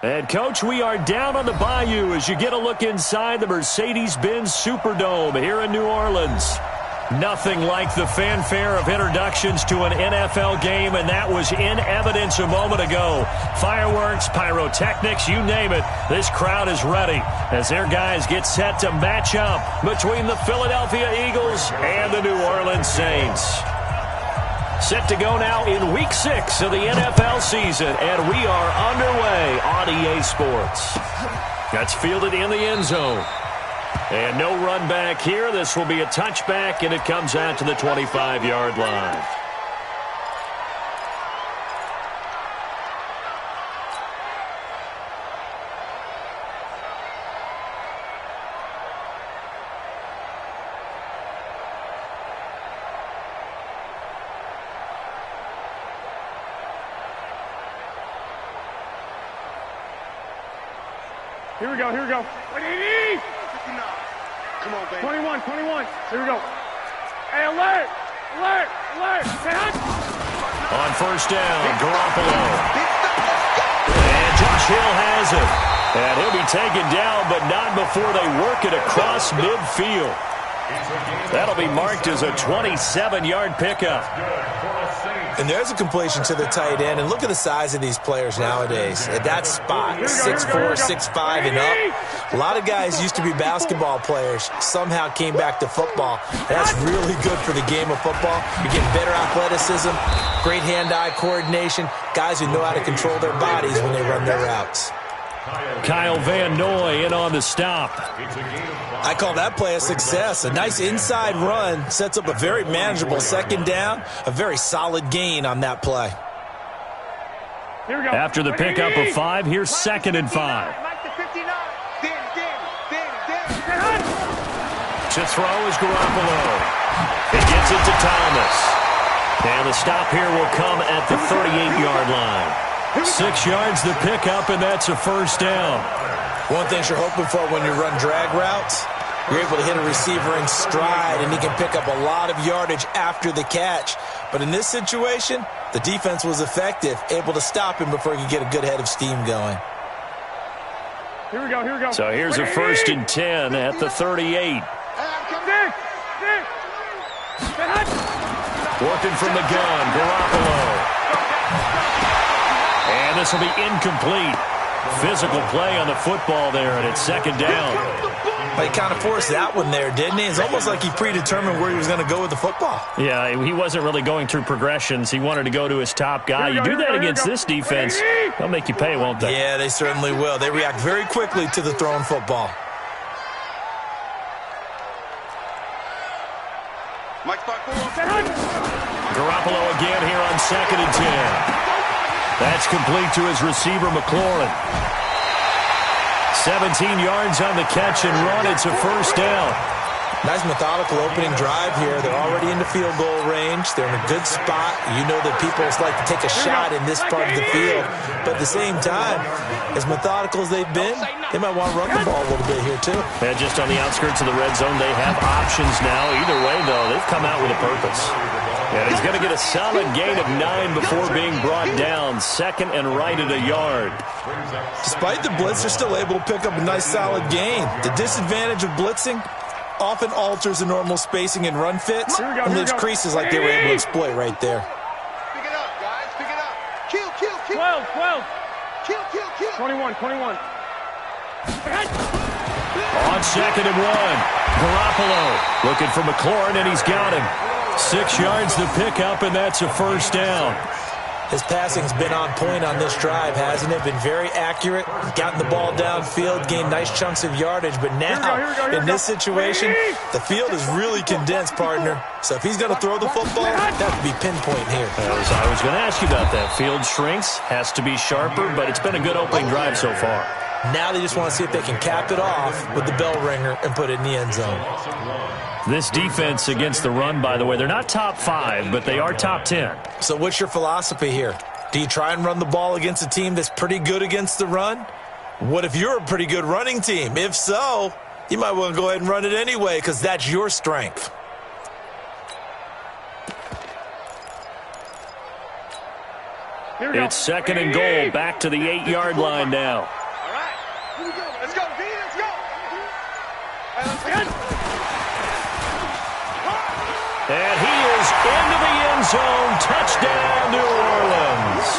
And, Coach, we are down on the Bayou as you get a look inside the Mercedes-Benz Superdome here in New Orleans. Nothing like the fanfare of introductions to an NFL game, and that was in evidence a moment ago. Fireworks, pyrotechnics, you name it. This crowd is ready as their guys get set to match up between the Philadelphia Eagles and the New Orleans Saints. Set to go now in Week 6 of the NFL season, and we are underway on EA Sports. That's fielded in the end zone. And no run back here. This will be a touchback, and it comes out to the 25-yard line. Here we go, here we go. Come on, baby. 21. Here we go. Hey, alert! On first down, Garoppolo. And Josh Hill has it. And he'll be taken down, but not before they work it across midfield. That'll be marked as a 27-yard pickup. And there's a completion to the tight end. And look at the size of these players nowadays. At that spot, 6'4", 6'5", and up. A lot of guys used to be basketball players, somehow came back to football. And that's really good for the game of football. You're getting better athleticism, great hand-eye coordination, guys who know how to control their bodies when they run their routes. Kyle Van Noy in on the stop. I call that play a success. A nice inside run sets up a very manageable second down, a very solid gain on that play. After the pickup of 5, here's 2nd and 5. To throw is Garoppolo. He gets it to Thomas. And the stop here will come at the 38-yard line. 6 yards the pickup, and that's a first down. One thing you're hoping for when you run drag routes, you're able to hit a receiver in stride, and he can pick up a lot of yardage after the catch. But in this situation, the defense was effective, able to stop him before he could get a good head of steam going. Here we go. So here's a 1st and 10 at the 38. Working from the gun, Garoppolo. And this will be incomplete. Physical play on the football there, and it's 2nd down. He kind of forced that one there, didn't he? It's almost like he predetermined where he was going to go with the football. Yeah, he wasn't really going through progressions. He wanted to go to his top guy. You do that against this defense, they'll make you pay, won't they? Yeah, they certainly will. They react very quickly to the thrown football. Garoppolo again here on 2nd and 10. That's complete to his receiver, McLaurin. 17 yards on the catch and run. It's a first down. Nice methodical opening drive here. They're already into field goal range. They're in a good spot. You know that people like to take a shot in this part of the field. But at the same time, as methodical as they've been, they might want to run the ball a little bit here too. And just on the outskirts of the red zone, they have options now. Either way, though, they've come out with a purpose. And he's going to get a solid gain of 9 before being brought down. 2nd and right at a yard. Despite the blitz, they're still able to pick up a nice solid gain. The disadvantage of blitzing often alters the normal spacing and run fits and leaves creases like they were able to exploit right there. Pick it up, guys. Pick it up. Kill. 12. Kill. 21. On 2nd and 1, Garoppolo looking for McLaurin, and he's got him. 6 yards the pickup, and that's a first down. His passing's been on point on this drive, hasn't it? Been very accurate, gotten the ball downfield, gained nice chunks of yardage. But now, in this situation, the field is really condensed, partner. So if he's going to throw the football, that would be pinpoint here. I was going to ask you about that. Field shrinks, has to be sharper, but it's been a good opening drive so far. Now they just want to see if they can cap it off with the bell ringer and put it in the end zone. This defense against the run, by the way, they're not top 5, but they are top 10. So what's your philosophy here? Do you try and run the ball against a team that's pretty good against the run? What if you're a pretty good running team? If so, you might want to go ahead and run it anyway because that's your strength. It's second and goal, back to the 8-yard line now. All right. Here we go. Let's go, D. Let's go. And he is into the end zone. Touchdown, New Orleans.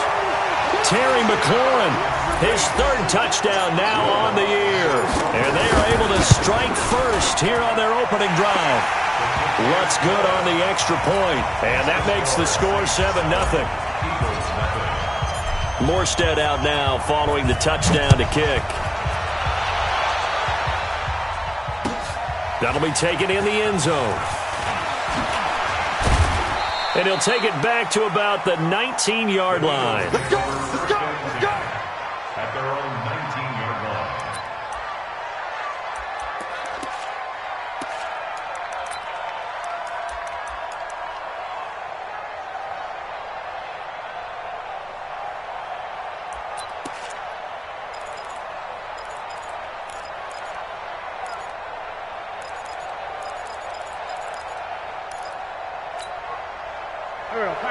Terry McLaurin, his third touchdown now on the year. And they are able to strike first here on their opening drive. What's good on the extra point, and that makes the score 7-0. Morstead out now following the touchdown to kick. That'll be taken in the end zone. And he'll take it back to about the 19-yard line. Let's go. Let's go. Let's go. At their own 19-yard line.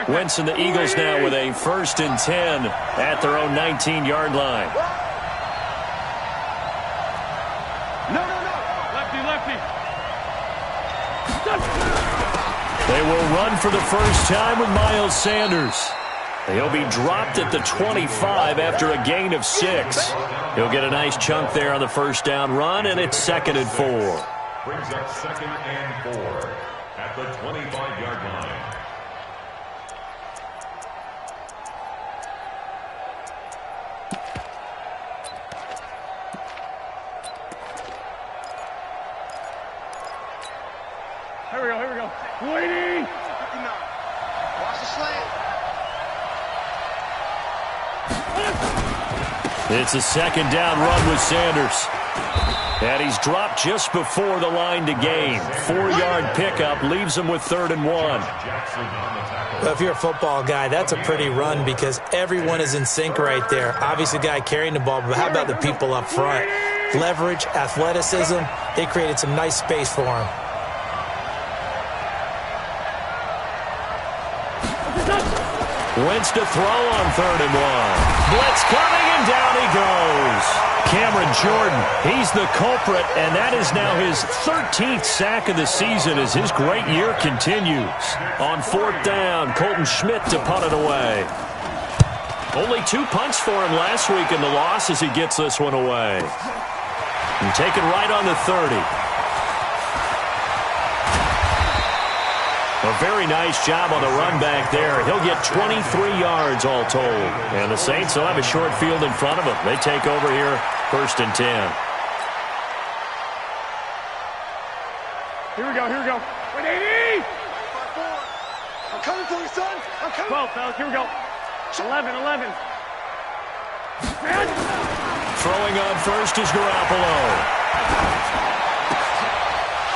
Wentz and the Eagles now with a 1st and 10 at their own 19-yard line. No. Lefty. They will run for the first time with Miles Sanders. He'll be dropped at the 25 after a gain of 6. He'll get a nice chunk there on the first down run, and it's 2nd and 4. Brings up 2nd and 4 at the 25-yard line. Here we go. Waiting. 59. Watch the slant. It's a 2nd down run with Sanders. And he's dropped just before the line to gain. 4-yard pickup leaves him with 3rd and 1. Well, if you're a football guy, that's a pretty run because everyone is in sync right there. Obviously, the guy carrying the ball, but how about the people up front? Leverage, athleticism, they created some nice space for him. Wentz to throw on 3rd and 1. Blitz coming, and down he goes. Cameron Jordan, he's the culprit, and that is now his 13th sack of the season as his great year continues. On 4th down, Colton Schmidt to punt it away. Only 2 punts for him last week in the loss as he gets this one away. And taken right on the 30. A very nice job on the run back there. He'll get 23 yards all told. And the Saints will have a short field in front of them. They take over here, 1st and 10. Here we go. 180. I'm coming for you, son. I'm coming. 12, fellas. Here we go. 11. Throwing on first is Garoppolo.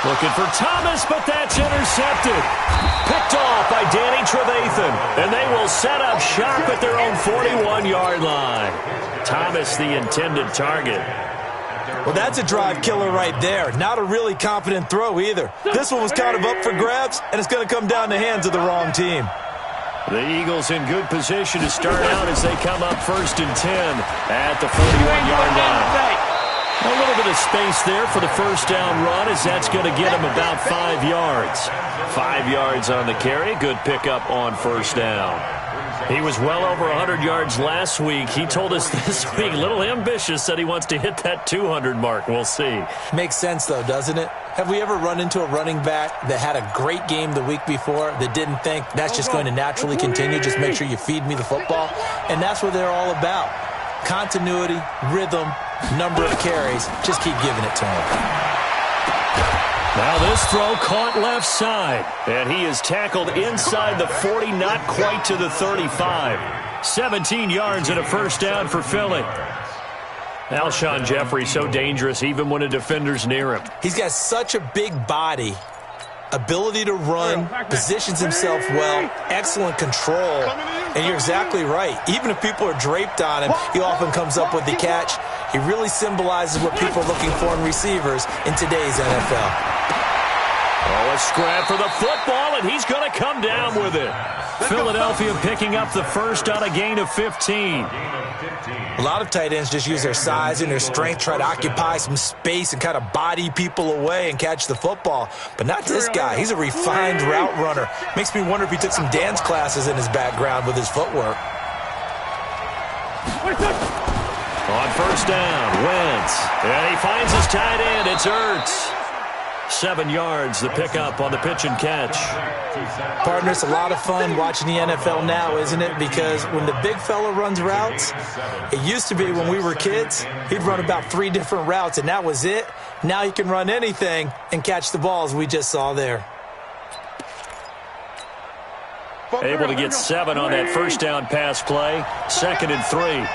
Looking for Thomas, but that's intercepted. Picked off by Danny Trevathan. And they will set up shop at their own 41-yard line. Thomas, the intended target. Well, that's a drive killer right there. Not a really confident throw either. This one was kind of up for grabs, and it's going to come down the hands of the wrong team. The Eagles in good position to start out as they come up 1st and 10 at the 41-yard line. A little bit of space there for the first down run as that's going to get him about 5 yards. 5 yards on the carry. Good pickup on 1st down. He was well over 100 yards last week. He told us this week, a little ambitious, said he wants to hit that 200 mark. We'll see. Makes sense, though, doesn't it? Have we ever run into a running back that had a great game the week before that didn't think that's just going to naturally continue? Just make sure you feed me the football. And that's what they're all about. Continuity, rhythm, number of carries. Just keep giving it to him. Now this throw caught left side. And he is tackled inside the 40, not quite to the 35. 17 yards and a first down for Philly. Alshon Jeffrey so dangerous even when a defender's near him. He's got such a big body, ability to run, positions himself well, excellent control. And you're exactly right. Even if people are draped on him, he often comes up with the catch. He really symbolizes what people are looking for in receivers in today's NFL. Oh, a scrap for the football, and he's going to come down with it. Philadelphia picking up the first on a gain of 15. A lot of tight ends just use their size and their strength, try to occupy some space and kind of body people away and catch the football. But not this guy. He's a refined route runner. Makes me wonder if he took some dance classes in his background with his footwork. On first down, Wentz. And he finds his tight end. It's Ertz. 7 yards, the pickup on the pitch and catch. Partner, it's a lot of fun watching the NFL now, isn't it? Because when the big fella runs routes, it used to be when we were kids, he'd run about 3 different routes, and that was it. Now he can run anything and catch the balls we just saw there. Able to get 7 on that first down pass play. 2nd and 3.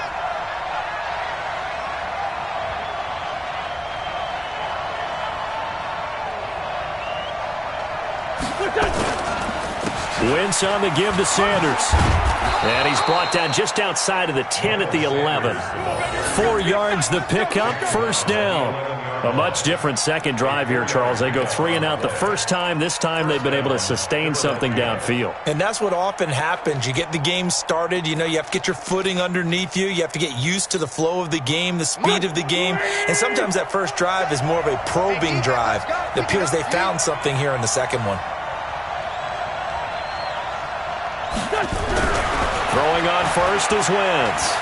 Wentz on the give to Sanders. And he's brought down just outside of the 10 at the 11. 4 yards the pickup, first down. A much different second drive here, Charles. They go 3 and out the first time. This time they've been able to sustain something downfield. And that's what often happens. You get the game started. You know, you have to get your footing underneath you. You have to get used to the flow of the game, the speed of the game. And sometimes that first drive is more of a probing drive. It appears they found something here in the second one. Throwing on first is Wentz.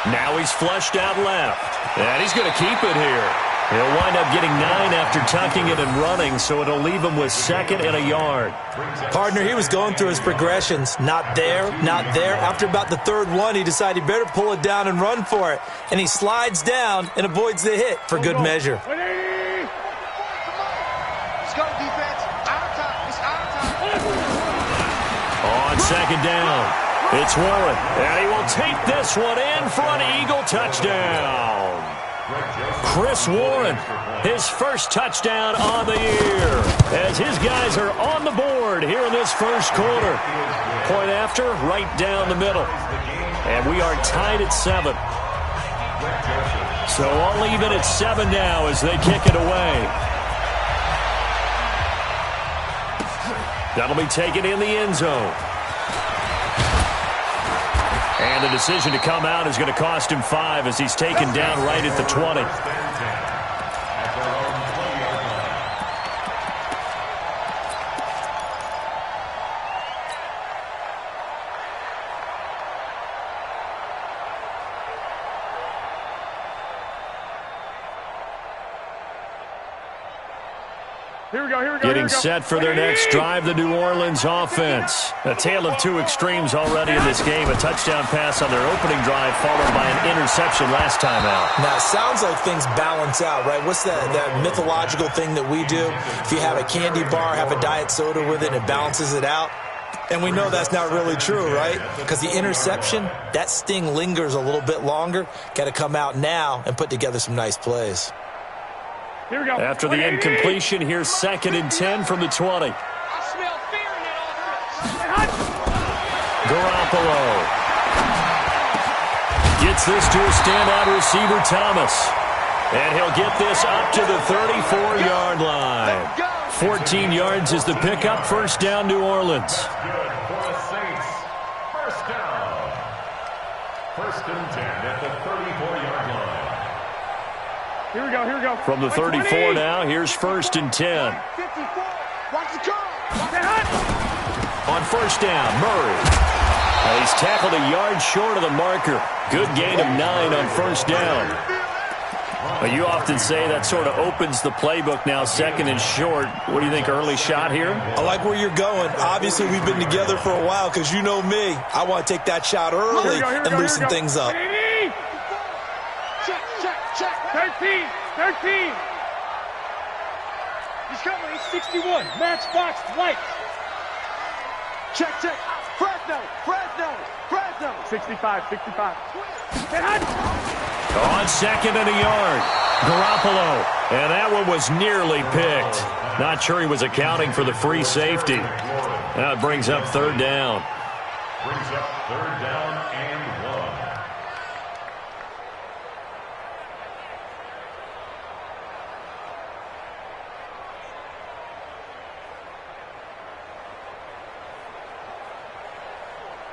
Now he's flushed out left. And he's going to keep it here. He'll wind up getting 9 after tucking it and running, so it'll leave him with 2nd and a yard. Partner, he was going through his progressions. Not there, not there. After about the 3rd one, he decided he better pull it down and run for it. And he slides down and avoids the hit for good measure. Let's go, defense. Our time. It's our time. On 2nd down, it's Warren. And he will take this one in for an Eagle touchdown. Chris Warren, his first touchdown on the year, as his guys are on the board here in this first quarter. Point after, right down the middle. And we are tied at 7. So all even at 7 now as they kick it away. That'll be taken in the end zone. And the decision to come out is going to cost him 5 as he's taken down right at the 20. Here we go. Getting set for their next drive, the New Orleans offense. A tale of 2 extremes already in this game. A touchdown pass on their opening drive followed by an interception last time out. Now, it sounds like things balance out, right? What's that mythological thing that we do? If you have a candy bar, have a diet soda with it, it balances it out. And we know that's not really true, right? Because the interception, that sting lingers a little bit longer. Got to come out now and put together some nice plays. Here we go. After the incompletion, here's 2nd and 10 from the 20. I smell fear in that offense. Garoppolo gets this to a standout receiver, Thomas. And he'll get this up to the 34-yard line. 14 yards is the pickup. First down, New Orleans. Good for the Saints. First down. 1st and 10 at the 34-yard line. Here we go. From the 34 now, here's 1st and 10. 54. Watch the curve. On first down, Murray. He's tackled a yard short of the marker. Good gain of 9 on first down. You often say that sort of opens the playbook now, 2nd and short. What do you think, early shot here? I like where you're going. Obviously, we've been together for a while because you know me. I want to take that shot early and loosen things up. Check. 13. He's coming. He's 61. Matchbox white. Check. Fresno. 65. On 2nd and a yard, Garoppolo. And that one was nearly picked. Not sure he was accounting for the free safety. Now it brings up 3rd down. Brings up 3rd down and 1.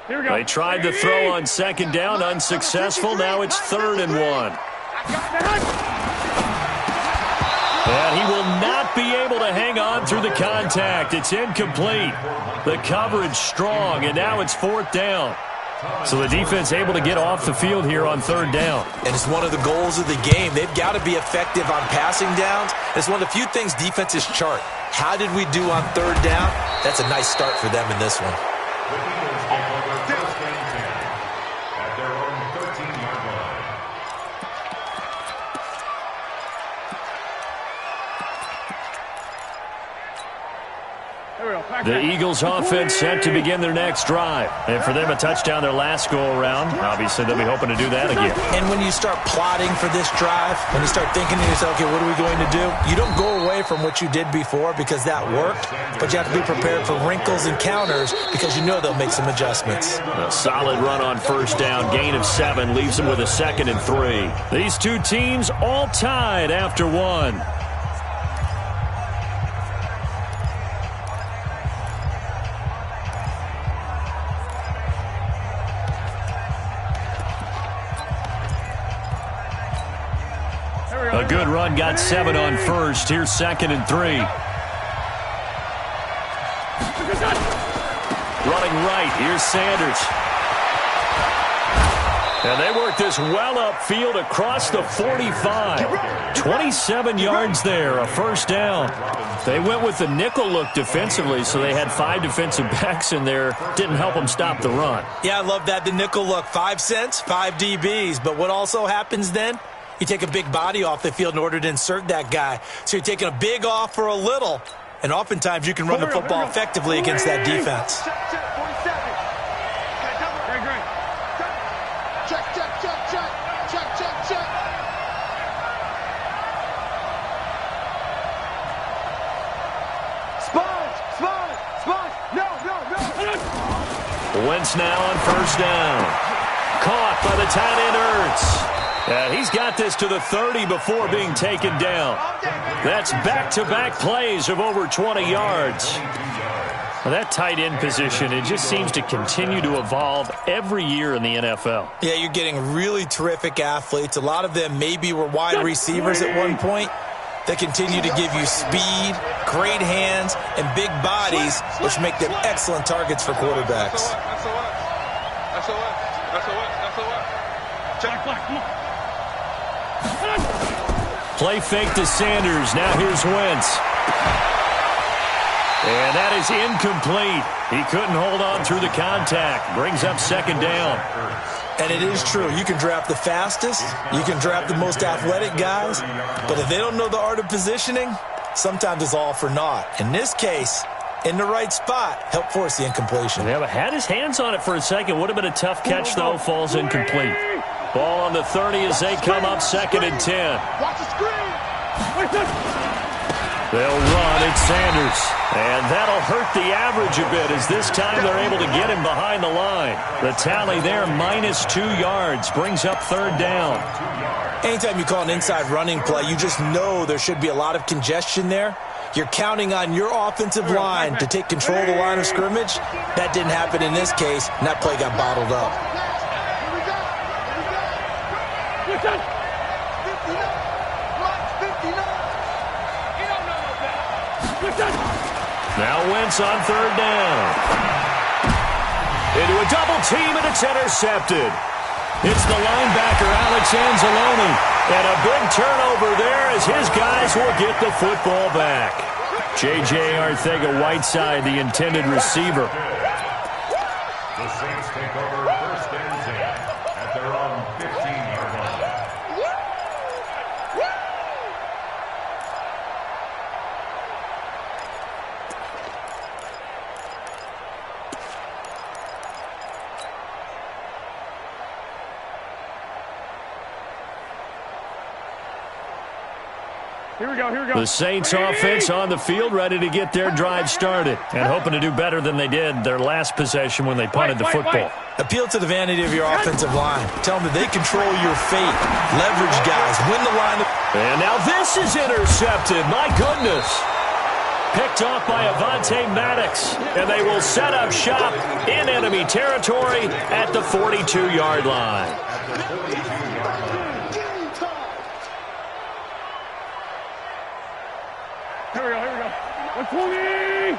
They tried to throw on second down, unsuccessful. Now it's 3rd and 1. And he will not be able to hang on through the contact. It's incomplete. The coverage strong, and now it's 4th down. So the defense able to get off the field here on 3rd down. And it's one of the goals of the game. They've got to be effective on passing downs. It's one of the few things defenses chart. How did we do on 3rd down? That's a nice start for them in this one. The Eagles offense set to begin their next drive. And for them, a touchdown their last go-around. Obviously, they'll be hoping to do that again. And when you start plotting for this drive, when you start thinking to yourself, okay, what are we going to do? You don't go away from what you did before because that worked, but you have to be prepared for wrinkles and counters because you know they'll make some adjustments. A solid run on 1st down. Gain of 7 leaves them with a 2nd and 3. These two teams all tied after 1. A good run, got 7 on 1st. Here's 2nd and 3. Running right, here's Sanders. And they work this well upfield across the 45. 27 yards there, a 1st down. They went with the nickel look defensively, so they had 5 defensive backs in there. Didn't help them stop the run. Yeah, I love that, the nickel look. 5 cents, 5 DBs. But what also happens then? You take a big body off the field in order to insert that guy. So you're taking a big off for a little. And oftentimes you can run the football effectively against that defense. Wentz now on 1st down. Caught by the tight end Ertz. He's got this to the 30 before being taken down. That's back-to-back plays of over 20 yards. Well, that tight end position, it just seems to continue to evolve every year in the NFL. Yeah, you're getting really terrific athletes. A lot of them maybe were wide receivers at one point. They continue to give you speed, great hands, and big bodies, which make them excellent targets for quarterbacks. Play fake to Sanders. Now here's Wentz. And that is incomplete. He couldn't hold on through the contact. Brings up 2nd down. And it is true. You can draft the fastest. You can draft the most athletic guys. But if they don't know the art of positioning, sometimes it's all for naught. In this case, in the right spot, help force the incompletion. Yeah, but had his hands on it for a second. Would have been a tough catch, though. Falls incomplete. Ball on the 30 as they come up 2nd and 10. Watch the screen. They'll run. It's Sanders. And that'll hurt the average a bit as this time they're able to get him behind the line. The tally there, -2 yards. Brings up 3rd down. Anytime you call an inside running play, you just know there should be a lot of congestion there. You're counting on your offensive line to take control of the line of scrimmage. That didn't happen in this case, and that play got bottled up. Now Wentz on 3rd down. Into a double team, and it's intercepted. It's the linebacker, Alex Anzalone. And a big turnover there as his guys will get the football back. J.J. Arcega-Whiteside, the intended receiver. The Saints take over 1st and 10 at their own 15-yard line. Here we go. The Saints offense on the field, ready to get their drive started and hoping to do better than they did their last possession when they punted the football. Appeal to the vanity of your offensive line. Tell them that they control your fate. Leverage guys. Win the line. And now this is intercepted. My goodness. Picked off by Avonte Maddox. And they will set up shop in enemy territory at the 42-yard line. Here we go. 120!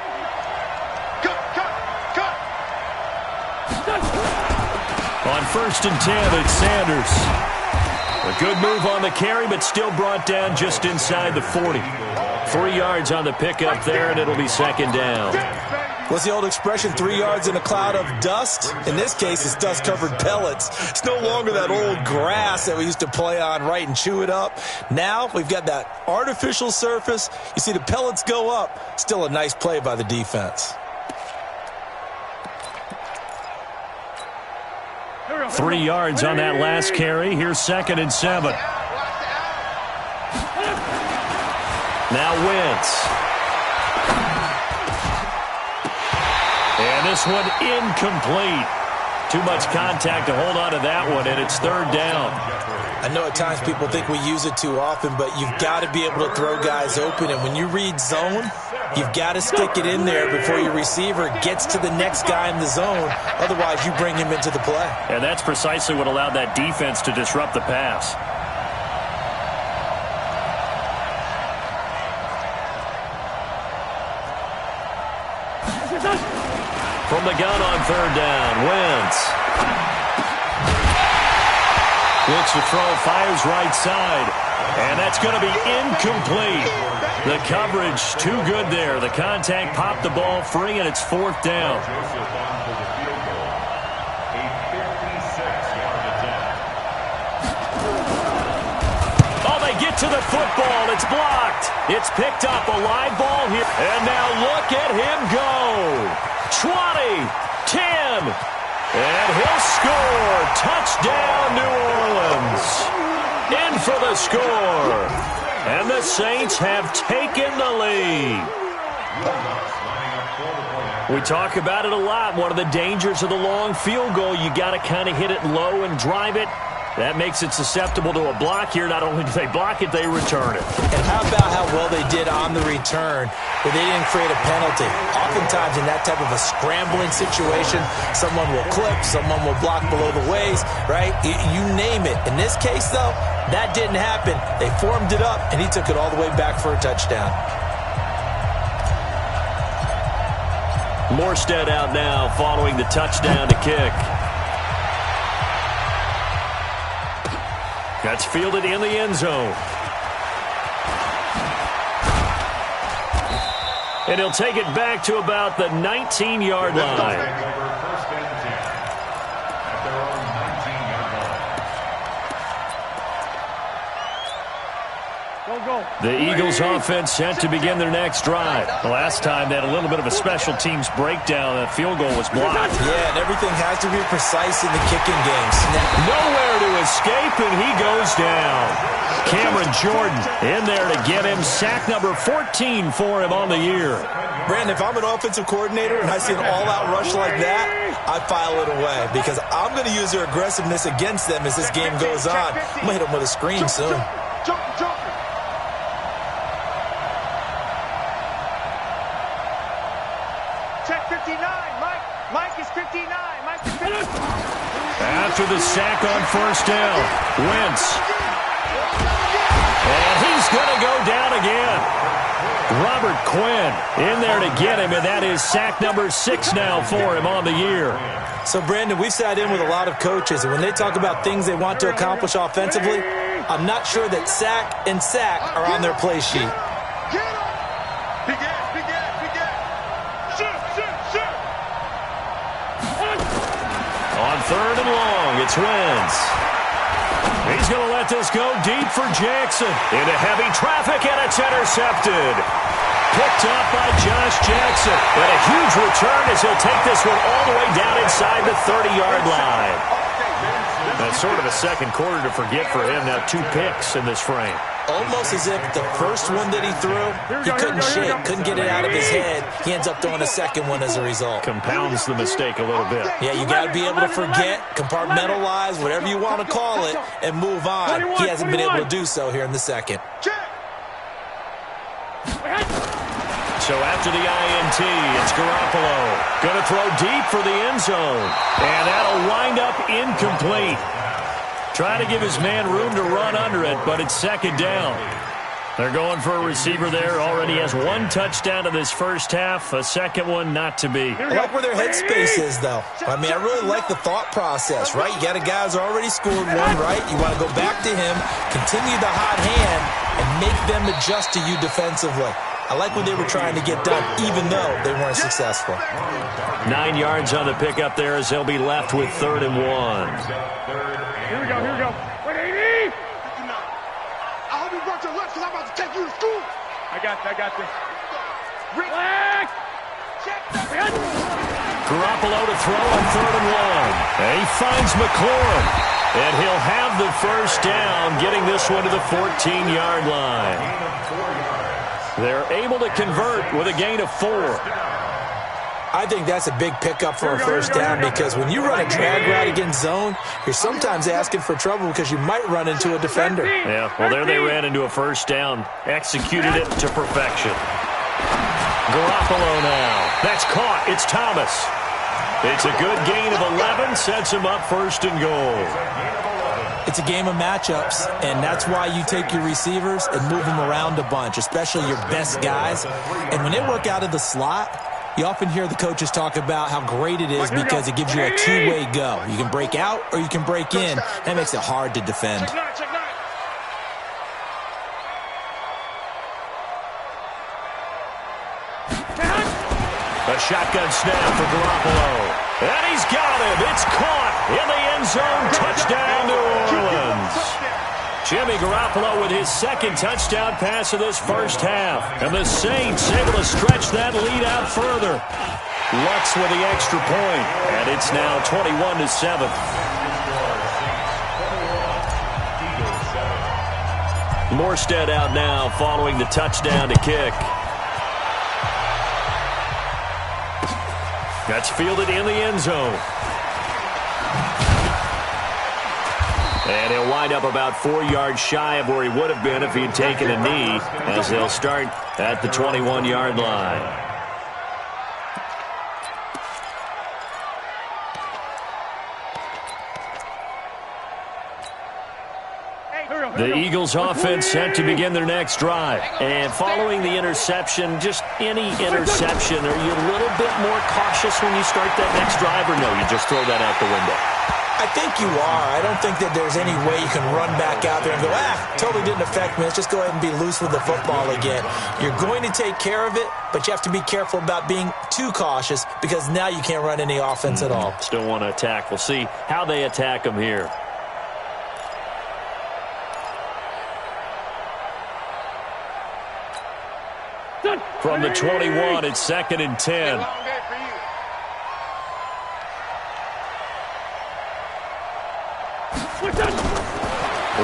Cut! On 1st and 10, it's Sanders. A good move on the carry, but still brought down just inside the 40. 3 yards on the pickup there, and it'll be 2nd down. What's the old expression, 3 yards in a cloud of dust? In this case, it's dust-covered pellets. It's no longer that old grass that we used to play on, right, and chew it up. Now we've got that artificial surface. You see the pellets go up. Still a nice play by the defense. 3 yards on that last carry. Here's 2nd and 7. Now Wentz. And this one incomplete. Too much contact to hold on to that one, and it's 3rd down. I know at times people think we use it too often, but you've got to be able to throw guys open. And when you read zone, you've got to stick it in there before your receiver gets to the next guy in the zone. Otherwise, you bring him into the play. And that's precisely what allowed that defense to disrupt the pass. From the gun on 3rd down, Wentz. Looks to throw, fires right side. And that's going to be incomplete. The coverage too good there. The contact popped the ball free, and it's 4th down. Oh, they get to the football. It's blocked. It's picked up, a live ball here. And now look at him go. 20, 10, and he'll score. Touchdown, New Orleans. In for the score. And the Saints have taken the lead. We talk about it a lot. One of the dangers of the long field goal, you got to kind of hit it low and drive it. That makes it susceptible to a block here. Not only do they block it, they return it. And how about how well they did on the return, where they didn't create a penalty. Oftentimes in that type of a scrambling situation, someone will clip, someone will block below the waist, right? You name it. In this case, though, that didn't happen. They formed it up, and he took it all the way back for a touchdown. Morstead out now following the touchdown to kick. That's fielded in the end zone. And he'll take it back to about the 19-yard line. The Eagles offense set to begin their next drive. The last time they had a little bit of a special teams breakdown. That field goal was blocked. Yeah, and everything has to be precise in the kicking game. Nowhere to escape, and he goes down. Cameron Jordan in there to get him. Sack number 14 for him on the year. Brandon, if I'm an offensive coordinator and I see an all-out rush like that, I file it away because I'm going to use their aggressiveness against them as this game goes on. I'm going to hit them with a screen soon. Jump. Check 59. Mike is 59. Mike is 59. After the sack on 1st down, Wentz. And he's going to go down again. Robert Quinn in there to get him, and that is sack number 6 now for him on the year. So, Brandon, we've sat in with a lot of coaches, and when they talk about things they want to accomplish offensively, I'm not sure that sack and sack are on their play sheet. On 3rd and long, it's Wentz. He's going to let this go deep for Jackson. Into heavy traffic, and it's intercepted. Picked up by Josh Jackson. And a huge return as he'll take this one all the way down inside the 30-yard line. That's sort of a second quarter to forget for him. Now 2 picks in this frame. Almost as if the first one that he threw, he couldn't shake, couldn't get it out of his head. He ends up throwing a second one as a result. Compounds the mistake a little bit. Yeah, you got to be able to forget, compartmentalize, whatever you want to call it, and move on. He hasn't been able to do so here in the second. So after the INT, it's Garoppolo. Going to throw deep for the end zone. And that'll wind up incomplete. Trying to give his man room to run under it, but it's second down. They're going for a receiver there. Already has one touchdown in this first half. A second one not to be. I like where their headspace is, though. I mean, I really like the thought process, right? You got a guy who's already scored one, right? You want to go back to him, continue the hot hand, and make them adjust to you defensively. I like what they were trying to get done, even though they weren't successful. 9 yards on the pickup there as they'll be left with 3rd and 1. Here we go, here we go. 180! I hope you brought your lunch because I'm about to take you to school. I got this. Relax! Garoppolo to throw on 3rd and 1. And he finds McLaurin. And he'll have the first down, getting this one to the 14-yard line. They're able to convert with a gain of 4. I think that's a big pickup for a first down because when you run a drag route against zone, you're sometimes asking for trouble because you might run into a defender. Yeah, well, there they ran into a first down. Executed it to perfection. Garoppolo now. That's caught. It's Thomas. It's a good gain of 11. Sets him up 1st and goal. It's a game of matchups, and that's why you take your receivers and move them around a bunch, especially your best guys. And when they work out of the slot, you often hear the coaches talk about how great it is because it gives you a two-way go. You can break out or you can break in. That makes it hard to defend. A shotgun snap for Garoppolo. And he's got him. It's caught in the end zone. Touchdown, New Orleans. Jimmy Garoppolo with his 2nd touchdown pass of this first half. And the Saints able to stretch that lead out further. Lux with the extra point. And it's now 21-7. Morstead out now following the touchdown to kick. That's fielded in the end zone. And he'll wind up about 4 yards shy of where he would have been if he had taken a knee, as they'll start at the 21-yard line. The Eagles offense set to begin their next drive. And following the interception, just any interception, are you a little bit more cautious when you start that next drive, or no, you just throw that out the window? I think you are. I don't think that there's any way you can run back out there and go, totally didn't affect me. Let's just go ahead and be loose with the football again. You're going to take care of it, but you have to be careful about being too cautious because now you can't run any offense at all. Still want to attack. We'll see how they attack them here. From the 21, it's 2nd and 10.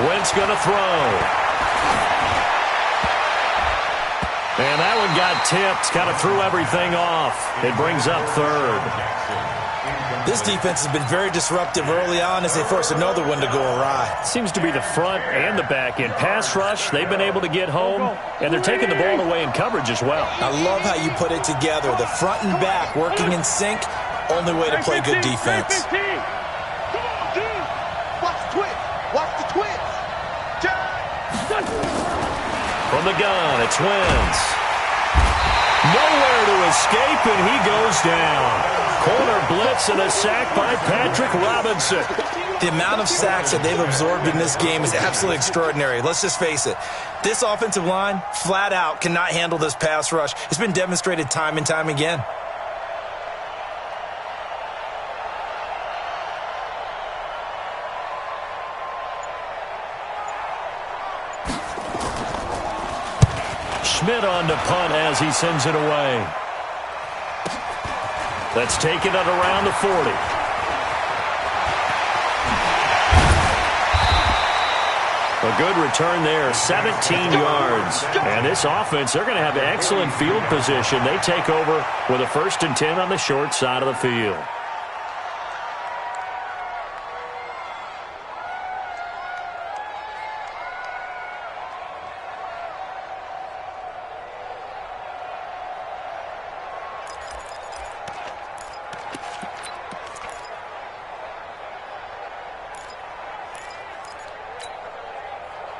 Wentz going to throw. And that one got tipped. Kind of threw everything off. It brings up 3rd. This defense has been very disruptive early on as they force another one to go awry. Seems to be the front and the back end. Pass rush, they've been able to get home, and they're taking the ball away in coverage as well. I love how you put it together. The front and back working in sync, only way to play good defense. Come on, dude. Watch the twins. Watch the twins. From the gun, it's Wentz. Nowhere to escape, and he goes down. Corner blitz and a sack by Patrick Robinson. The amount of sacks that they've absorbed in this game is absolutely extraordinary. Let's just face it. This offensive line, flat out, cannot handle this pass rush. It's been demonstrated time and time again. Schmidt on to punt as he sends it away. That's taken it around the 40. A good return there, 17 yards. And this offense, they're going to have excellent field position. They take over with a 1st and 10 on the short side of the field.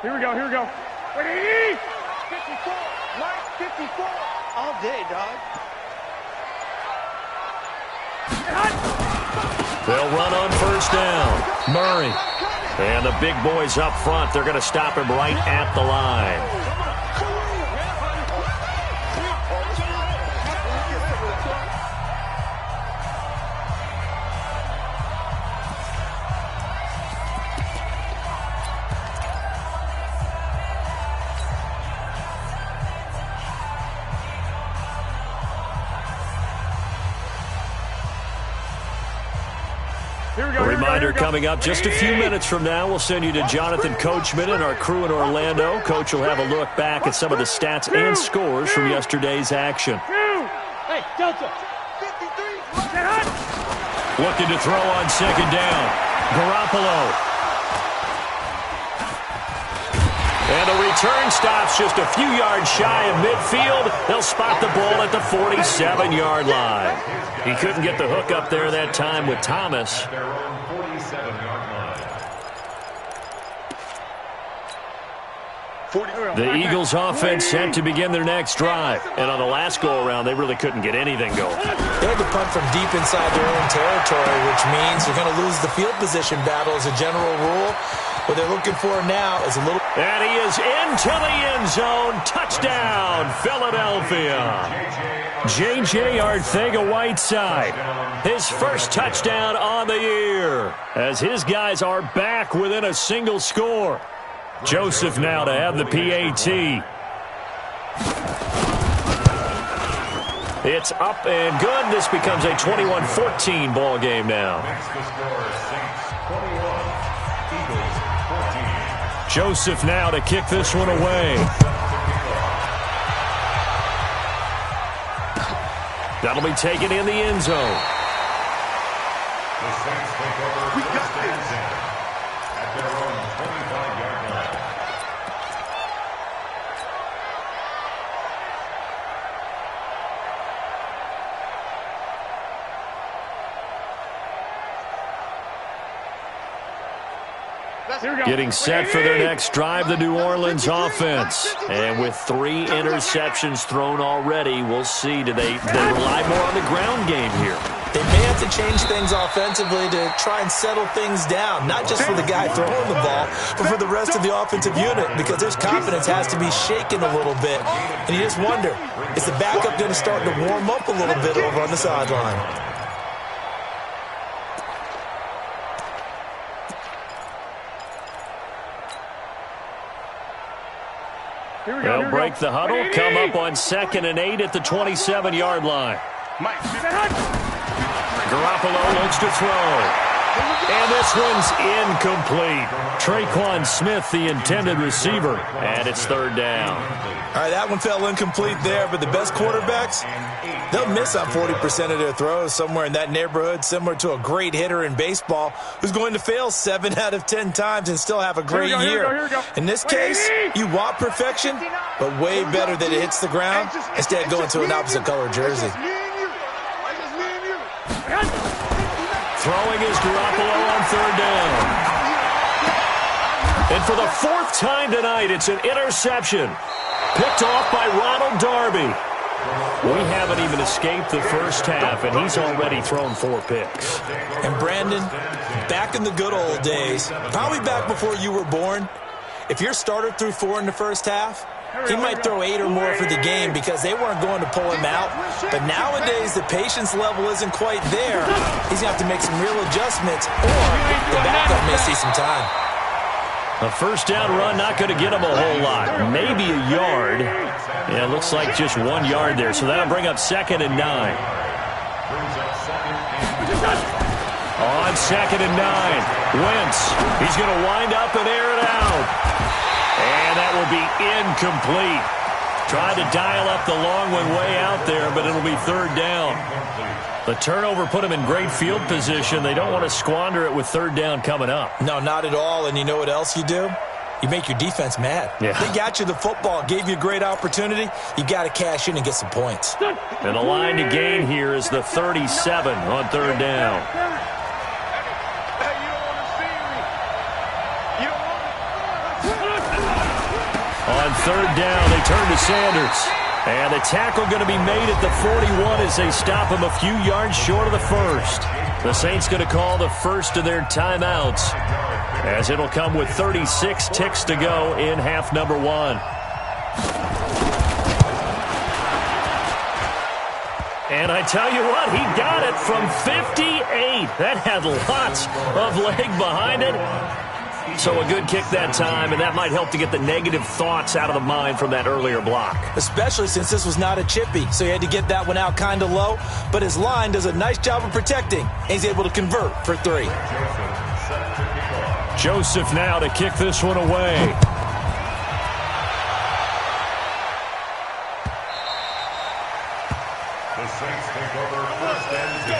Here we go, here we go. Wait, 54, Mike, 54. All day, dog. They'll run on first down. Murray. And the big boys up front, they're going to stop him right at the line. A reminder coming up just a few minutes from now. We'll send you to Jonathan Coachman and our crew in Orlando. Coach will have a look back at some of the stats and scores from yesterday's action. Hey, Delta. 53. Looking to throw on second down. Garoppolo. And the return stops just a few yards shy of midfield. They'll spot the ball at the 47-yard line. He couldn't get the hook up there that time with Thomas. The Eagles offense set to begin their next drive. And on the last go-around, they really couldn't get anything going. They had to punt from deep inside their own territory, which means you're going to lose the field position battle as a general rule. What they're looking for now is a little... And he is into the end zone. Touchdown, Philadelphia. J.J. Arcega-Whiteside, his first touchdown on the year, as his guys are back within a single score. Joseph now to have the PAT. It's up and good. This becomes a 21-14 ball game now. Joseph now to kick this one away. That'll be taken in the end zone. The Saints take over first and 10 at their own 25-yard line. Getting set for their next drive, the New Orleans offense. And with 3 interceptions thrown already, we'll see. Do they rely more on the ground game here? They may have to change things offensively to try and settle things down, not just for the guy throwing the ball, but for the rest of the offensive unit, because their confidence has to be shaken a little bit. And you just wonder, is the backup going to start to warm up a little bit over on the sideline? They'll break the huddle, come up on 2nd and 8 at the 27-yard line. Garoppolo looks to throw. And this one's incomplete. Traquan Smith, the intended receiver, and it's 3rd down. All right, that one fell incomplete there, but the best quarterbacks, they'll miss on 40% of their throws, somewhere in that neighborhood, similar to a great hitter in baseball who's going to fail 7 out of 10 times and still have a great year. In this case, you want perfection, but way better that it hits the ground instead of going to an opposite color jersey. Throwing is Garoppolo on 3rd down. And for the 4th time tonight, it's an interception. Picked off by Ronald Darby. We haven't even escaped the first half, and he's already thrown 4 picks. And Brandon, back in the good old days, probably back before you were born, if your starter threw 4 in the first half, he might throw 8 or more for the game because they weren't going to pull him out. But nowadays, the patience level isn't quite there. He's going to have to make some real adjustments, or the backup may see some time. A first down run, not going to get him a whole lot. Maybe a yard. Yeah, it looks like just 1 yard there. So that'll bring up 2nd and 9. On 2nd and 9, Wentz. He's going to wind up and air it out. And that will be incomplete. Tried to dial up the long one way out there, but it'll be 3rd down. The turnover put him in great field position. They don't want to squander it with 3rd down coming up. No, not at all. And you know what else you do? You make your defense mad. Yeah. They got you the football, gave you a great opportunity. You got to cash in and get some points. And the line to gain here is the 37 on 3rd down. On third down, they turn to Sanders. And the tackle going to be made at the 41 as they stop him a few yards short of the first. The Saints going to call the first of their timeouts, as it'll come with 36 ticks to go in half number one. And I tell you what, he got it from 58. That had lots of leg behind it. So a good kick that time, and that might help to get the negative thoughts out of the mind from that earlier block. Especially since this was not a chippy, so he had to get that one out kind of low. But his line does a nice job of protecting, and he's able to convert for 3. Joseph now to kick this one away. The Saints take over first and 10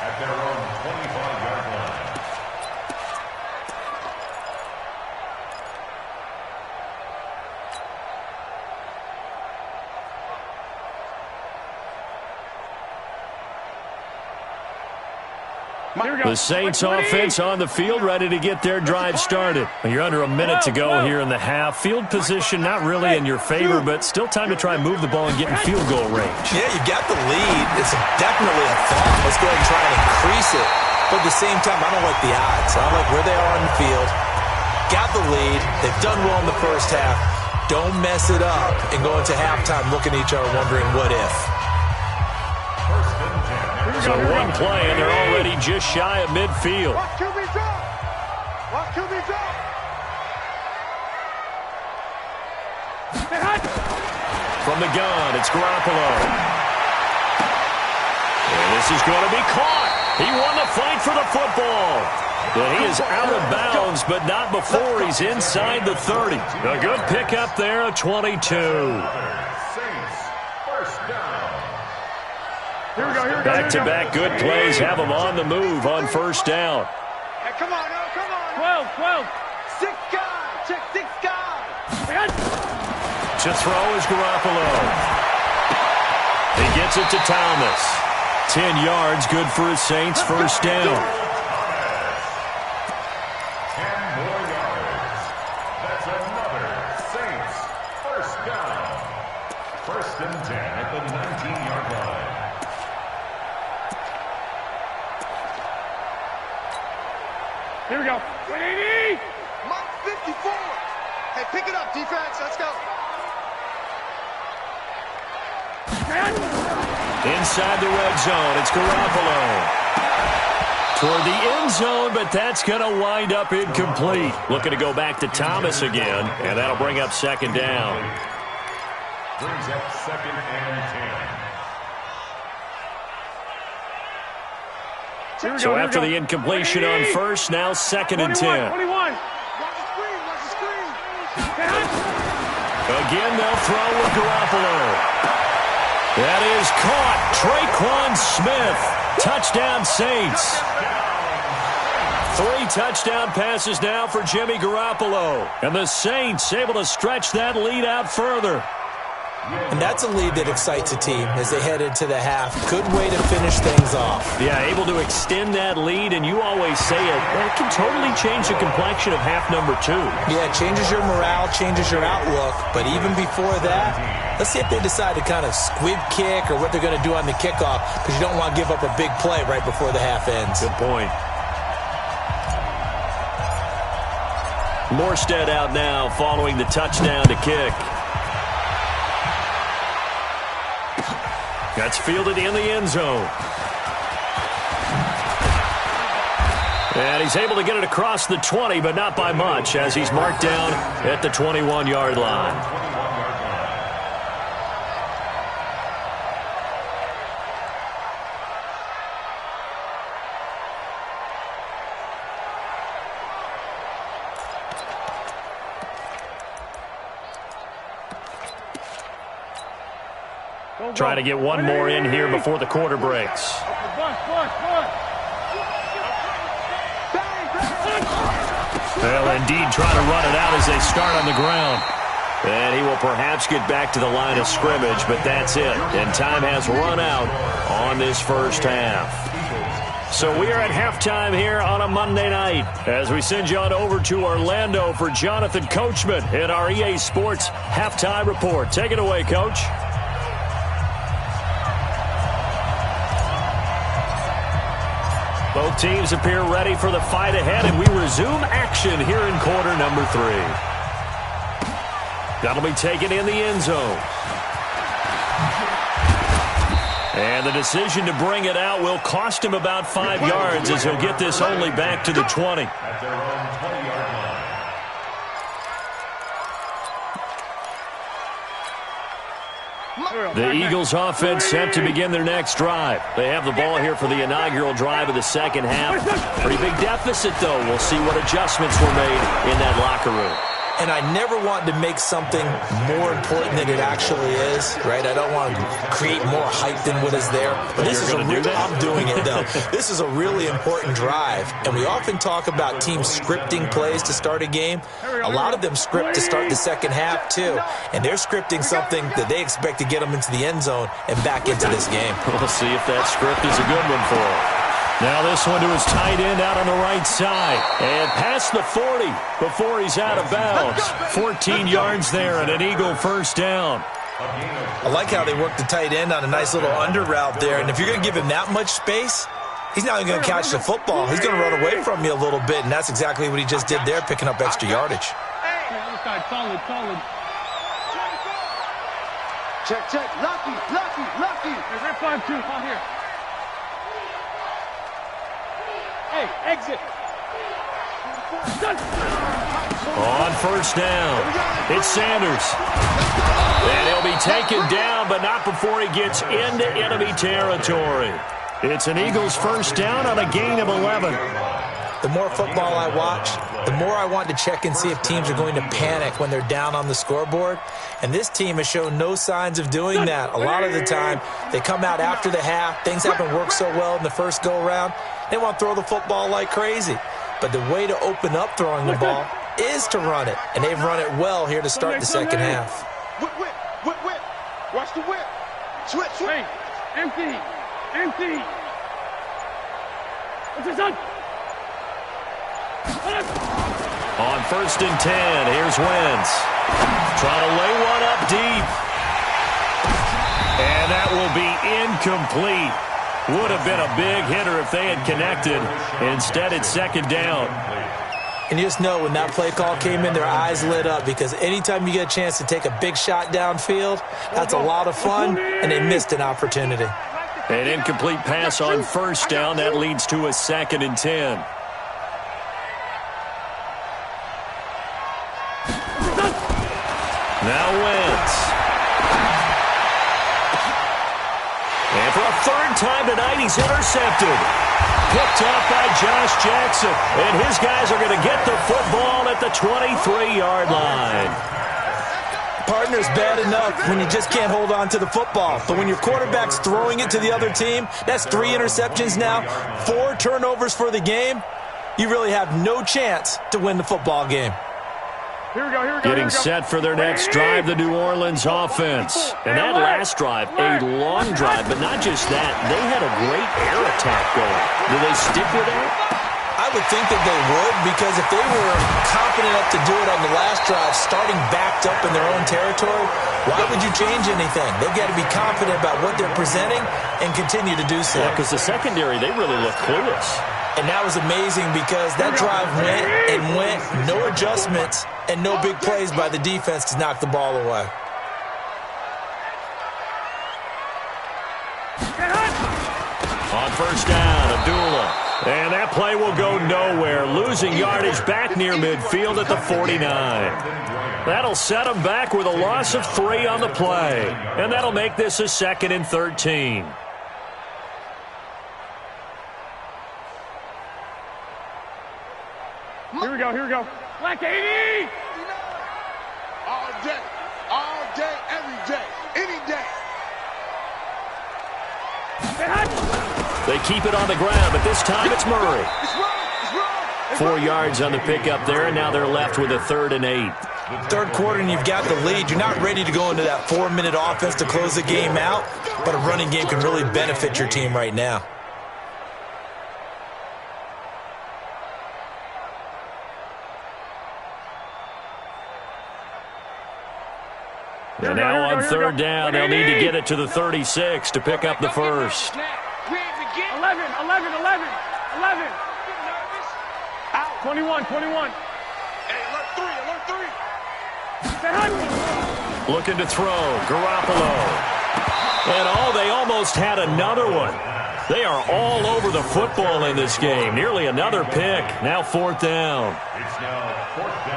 at their own 25-yard line. The Saints offense on the field, ready to get their drive started. You're under a minute to go here in the half. Field position not really in your favor, but still time to try and move the ball and get in field goal range. Yeah, you got the lead. It's definitely a thought. Let's go ahead and try and increase it. But at the same time, I don't like the odds. I don't like where they are on the field. Got the lead. They've done well in the first half. Don't mess it up and go into halftime looking at each other wondering what if. So one play, and they're already just shy of midfield. Watch QB drop. Watch QB drop. From the gun, it's Garoppolo. And this is going to be caught. He won the fight for the football. But he is out of bounds, but not before he's inside the 30. A good pickup there, a 22. Saints, first down. Back-to-back good plays have him on the move on first down. Hey, come on, now, come on. 12. 6 guys. Check 6 guys. To throw is Garoppolo. He gets it to Thomas. 10 yards, good for his Saints, first down. 10 more yards. That's another Saints first down. First and 10 at the 19-yard line. Here we go. 180. Mark 54. Hey, pick it up, defense. Let's go. Inside the red zone, it's Garoppolo. Toward the end zone, but that's going to wind up incomplete. Looking to go back to Thomas again, and that'll bring up second down. Brings up second and 10. So after the incompletion on first, now second and 10. 21. Watch the screen. Again, they'll throw with Garoppolo. That is caught. Traquan Smith. Touchdown, Saints. 3 touchdown passes now for Jimmy Garoppolo. And the Saints able to stretch that lead out further. And that's a lead that excites a team as they head into the half. Good way to finish things off. Yeah, able to extend that lead, and you always say it, that can totally change the complexion of half number 2. Yeah, it changes your morale, changes your outlook. But even before that, let's see if they decide to kind of squib kick or what they're going to do on the kickoff, because you don't want to give up a big play right before the half ends. Good point. Morstead out now following the touchdown to kick. That's fielded in the end zone. And he's able to get it across the 20, but not by much, as he's marked down at the 21-yard line. Trying to get one more in here before the quarter breaks. They'll indeed try to run it out as they start on the ground. And he will perhaps get back to the line of scrimmage, but that's it. And time has run out on this first half. So we are at halftime here on a Monday night as we send you on over to Orlando for Jonathan Coachman in our EA Sports Halftime Report. Take it away, Coach. Both teams appear ready for the fight ahead, and we resume action here in quarter number 3. That'll be taken in the end zone. And the decision to bring it out will cost him about 5 yards as he'll get this only back to the 20. At their own 20-yard line. The Eagles offense set to begin their next drive. They have the ball here for the inaugural drive of the second half. Pretty big deficit, though. We'll see what adjustments were made in that locker room. And I never want to make something more important than it actually is, right? I don't want to create more hype than what is there. But this is I'm doing it, though. This is a really important drive. And we often talk about teams scripting plays to start a game. A lot of them script to start the second half, too. And they're scripting something that they expect to get them into the end zone and back into this game. We'll see if that script is a good one for them. Now this one to his tight end out on the right side. And past the 40 before he's out of bounds. 14 yards there and an Eagle first down. I like how they work the tight end on a nice little under route there. And if you're going to give him that much space, he's not even going to catch the football. He's going to run away from you a little bit, and that's exactly what he just did there, picking up extra yardage. Solid. Check. Lucky. Hey, rip 5-2, on here. Hey, exit. On first down, it's Sanders. And he'll be taken down, but not before he gets into enemy territory. It's an Eagles first down on a gain of 11. The more football I watch, the more I want to check and see if teams are going to panic when they're down on the scoreboard. And this team has shown no signs of doing that. A lot of the time, they come out after the half. Things haven't worked so well in the first go-around. They want to throw the football like crazy. But the way to open up throwing the ball is to run it. And they've run it well here to start the second half. Whip. Watch the whip. Switch. Hey, empty. What's this on? On first and 10, here's Wentz. Trying to lay one up deep. And that will be incomplete. Would have been a big hitter if they had connected. Instead, it's second down. And you just know when that play call came in, their eyes lit up, because anytime you get a chance to take a big shot downfield, that's a lot of fun, and they missed an opportunity. An incomplete pass on first down. That leads to a second and 10. Now Wentz. And for a third time tonight, he's intercepted. Picked up by Josh Jackson. And his guys are going to get the football at the 23-yard line. Partner's bad enough when you just can't hold on to the football. But when your quarterback's throwing it to the other team, that's 3 interceptions now, 4 turnovers for the game. You really have no chance to win the football game. Here we go. Getting set for their next drive, the New Orleans offense. And that last drive, a long drive, but not just that. They had a great air attack going. Do they stick with that? I would think that they would, because if they were confident enough to do it on the last drive, starting backed up in their own territory, why would you change anything? They've got to be confident about what they're presenting and continue to do so. Yeah, because the secondary, they really look clueless. And that was amazing, because that drive went, no adjustments, and no big plays by the defense to knock the ball away. On first down, Abdullah. And that play will go nowhere, losing yardage back near midfield at the 49. That'll set them back with a loss of 3 on the play. And that'll make this a 2nd and 13. Here we go. Black 80! All day, every day, any day. They keep it on the ground, but this time it's Murray. 4 yards on the pickup there, and now they're left with a 3rd and 8. Third quarter, and you've got the lead. You're not ready to go into that 4-minute offense to close the game out, but a running game can really benefit your team right now. And now on third down, they'll need to get it to the 36 to pick up the first. 11. 21. Hey, alert 3. Looking to throw, Garoppolo. And they almost had another one. They are all over the football in this game. Nearly another pick. Now fourth down.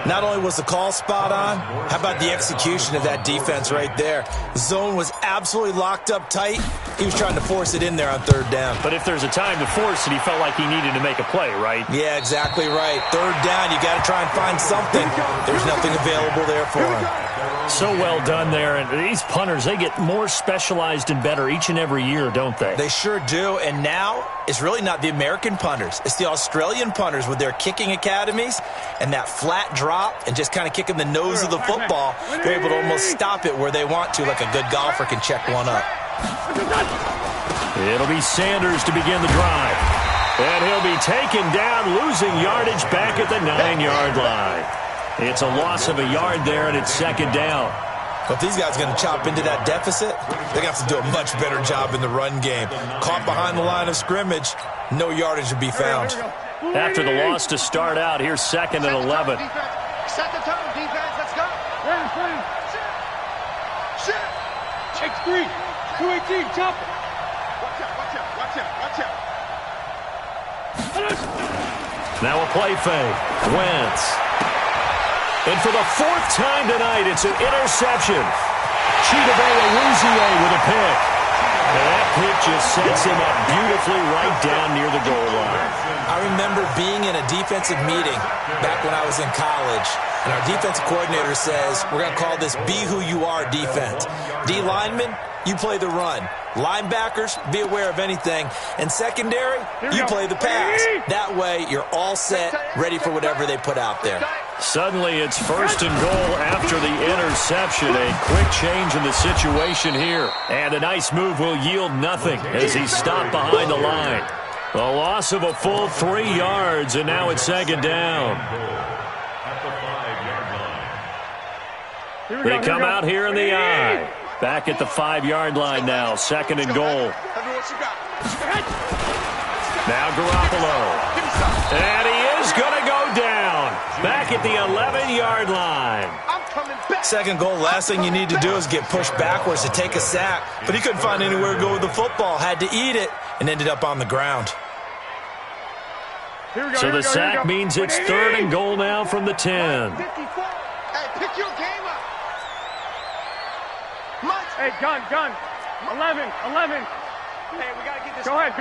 Not only was the call spot on, how about the execution of that defense right there? Zone was absolutely locked up tight. He was trying to force it in there on third down. But if there's a time to force it, he felt like he needed to make a play, right? Yeah, exactly right. Third down, you got to try and find something. There's nothing available there for him. So well done there. And these punters, they get more specialized and better each and every year, don't they? They sure do. And now it's really not the American punters. It's the Australian punters with their kicking academies and that flat drop and just kind of kicking the nose of the football. They're able to almost stop it where they want to, like a good golfer can check one up. It'll be Sanders to begin the drive. And he'll be taken down, losing yardage back at the 9-yard line. It's a loss of a yard there, and it's second down. But if these guys are going to chop into that deficit, they're going to have to do a much better job in the run game. Caught behind the line of scrimmage, no yardage would be found. After the loss to start out, here's second and 11. Set the tone, defense. Let's go. Shit. Take 3. 218. Jump. Watch out. Now a play fake. Wentz. And for the fourth time tonight, it's an interception. Chidobe with a pick. And that pick just sets him up beautifully right down near the goal line. I remember being in a defensive meeting back when I was in college, and our defensive coordinator says, we're going to call this Be Who You Are defense. D linemen, you play the run. Linebackers, be aware of anything. And secondary, you play the pass. That way, you're all set, ready for whatever they put out there. Suddenly, it's first and goal after the interception. A quick change in the situation here. And a nice move will yield nothing as he's stopped behind the line. A loss of a full 3 yards, and now it's second down. They come out here in the eye. Back at the 5-yard line now, second and goal. Now Garoppolo. And he is going to go down. Back at the 11-yard line. Second goal, last thing you need to do is get pushed backwards to take a sack. But he couldn't find anywhere to go with the football. Had to eat it and ended up on the ground. So the sack means it's third and goal now from the 10. Hey, pick your game up. Hey, gun. 11. Hey, we got to get this. Go ahead.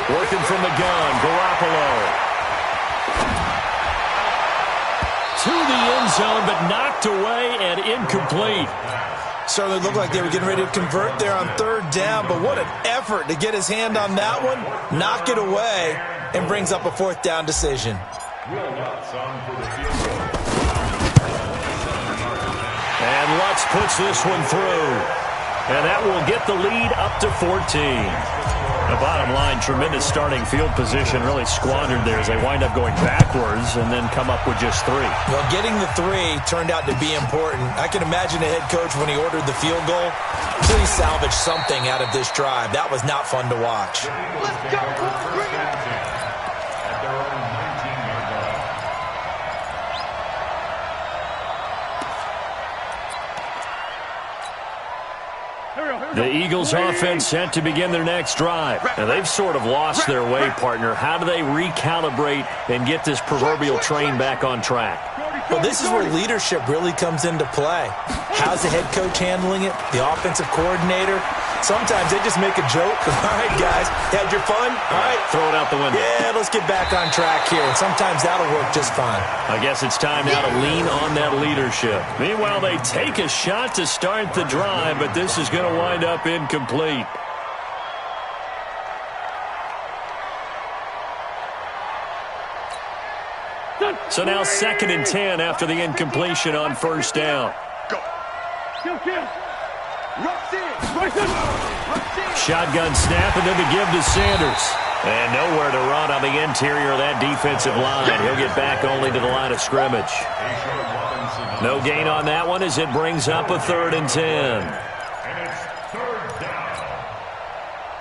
Working from the gun, Garoppolo. To the end zone, but knocked away and incomplete. Certainly looked like they were getting ready to convert there on third down, but what an effort to get his hand on that one, knock it away, and brings up a fourth down decision. And Lutz puts this one through. And that will get the lead up to 14. The bottom line, tremendous starting field position, really squandered there as they wind up going backwards and then come up with just 3. Well, getting the 3 turned out to be important. I can imagine the head coach when he ordered the field goal. Please salvage something out of this drive. That was not fun to watch. Let's go, The Eagles offense set to begin their next drive. And they've sort of lost their way, partner. How do they recalibrate and get this proverbial train back on track? Well, this is where leadership really comes into play. How's the head coach handling it? The offensive coordinator? Sometimes they just make a joke. All right, guys, you had your fun? All right. Throw it out the window. Yeah, let's get back on track here. And sometimes that'll work just fine. I guess it's time now to lean on that leadership. Meanwhile, they take a shot to start the drive, but this is going to wind up incomplete. So now second and 10 after the incompletion on first down. Kill. Shotgun snap and then the give to Sanders. And nowhere to run on the interior of that defensive line. He'll get back only to the line of scrimmage. No gain on that one as it brings up a 3rd and 10.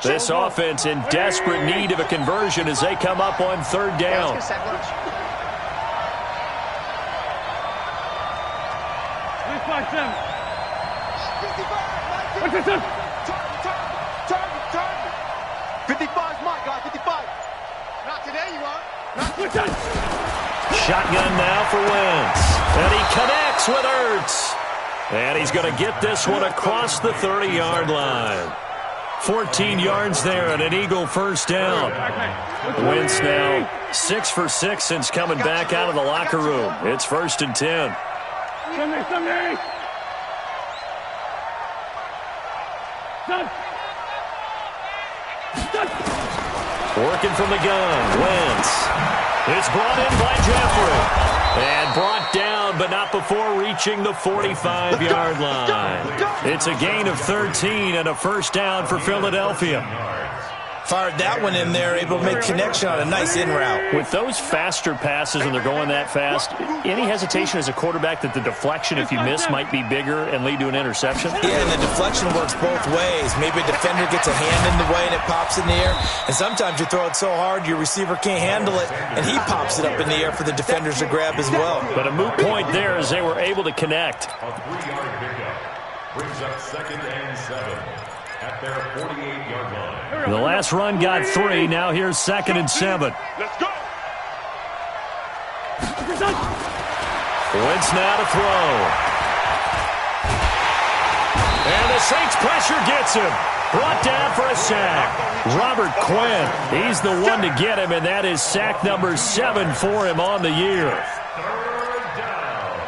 This offense in desperate need of a conversion as they come up on 3rd down. Shotgun now for Wentz. And he connects with Ertz. And he's going to get this one across the 30-yard line. 14 yards there and an Eagle first down. Wentz now 6 for 6 since coming back out of the locker room. It's 1st and 10. Working from the gun, Wentz. It's brought in by Jeffrey. And brought down, but not before reaching the 45-yard line. It's a gain of 13 and a first down for Philadelphia. Fired that one in there, able to make connection on a nice in route. With those faster passes and they're going that fast, any hesitation as a quarterback that the deflection, if you miss, might be bigger and lead to an interception? Yeah, and the deflection works both ways. Maybe a defender gets a hand in the way and it pops in the air. And sometimes you throw it so hard your receiver can't handle it, and he pops it up in the air for the defenders to grab as well. But a moot point there as they were able to connect. A 3-yard pickup brings up 2nd and 7 at their 48-yard line. The last run got 3. Now here's 2nd and 7. Let's go. Wentz now to throw. And the Saints pressure gets him. Brought down for a sack. Robert Quinn, he's the one to get him, and that is sack number 7 for him on the year. 3rd down.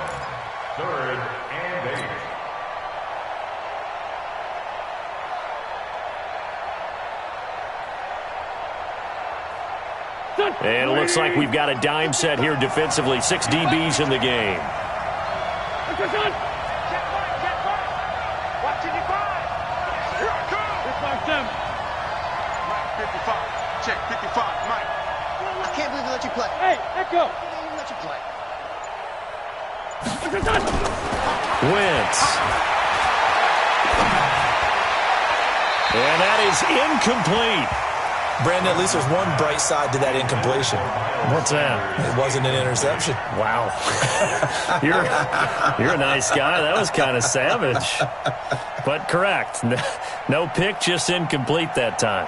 3rd and 8. And it looks like we've got a dime set here defensively. 6 DBs in the game. Check 55, Mike. I can't believe they let you play. Hey, let go. They didn't let you play. Wentz. And that is incomplete. Brandon, at least there's one bright side to that incompletion. What's that? It wasn't an interception. Wow. You're a nice guy. That was kind of savage. But correct. No pick, just incomplete that time.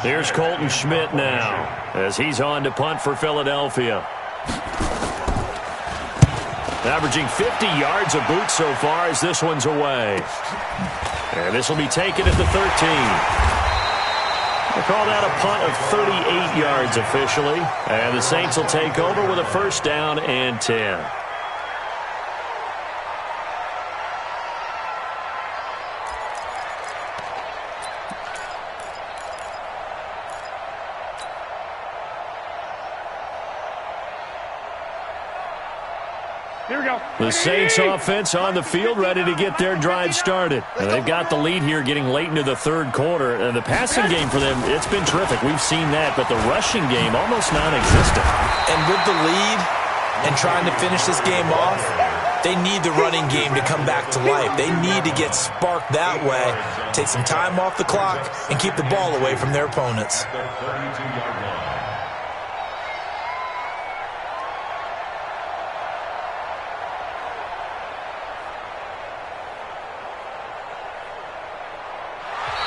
Here's Colton Schmidt now as he's on to punt for Philadelphia. Averaging 50 yards a boot so far as this one's away. And this will be taken at the 13. They call that a punt of 38 yards officially. And the Saints will take over with a first down and 10. Here we go. The Saints offense on the field ready to get their drive started. And they've got the lead here getting late into the 3rd quarter. And the passing game for them, it's been terrific. We've seen that, but the rushing game almost non-existent. And with the lead and trying to finish this game off, they need the running game to come back to life. They need to get sparked that way, take some time off the clock, and keep the ball away from their opponents. The 32-yard line.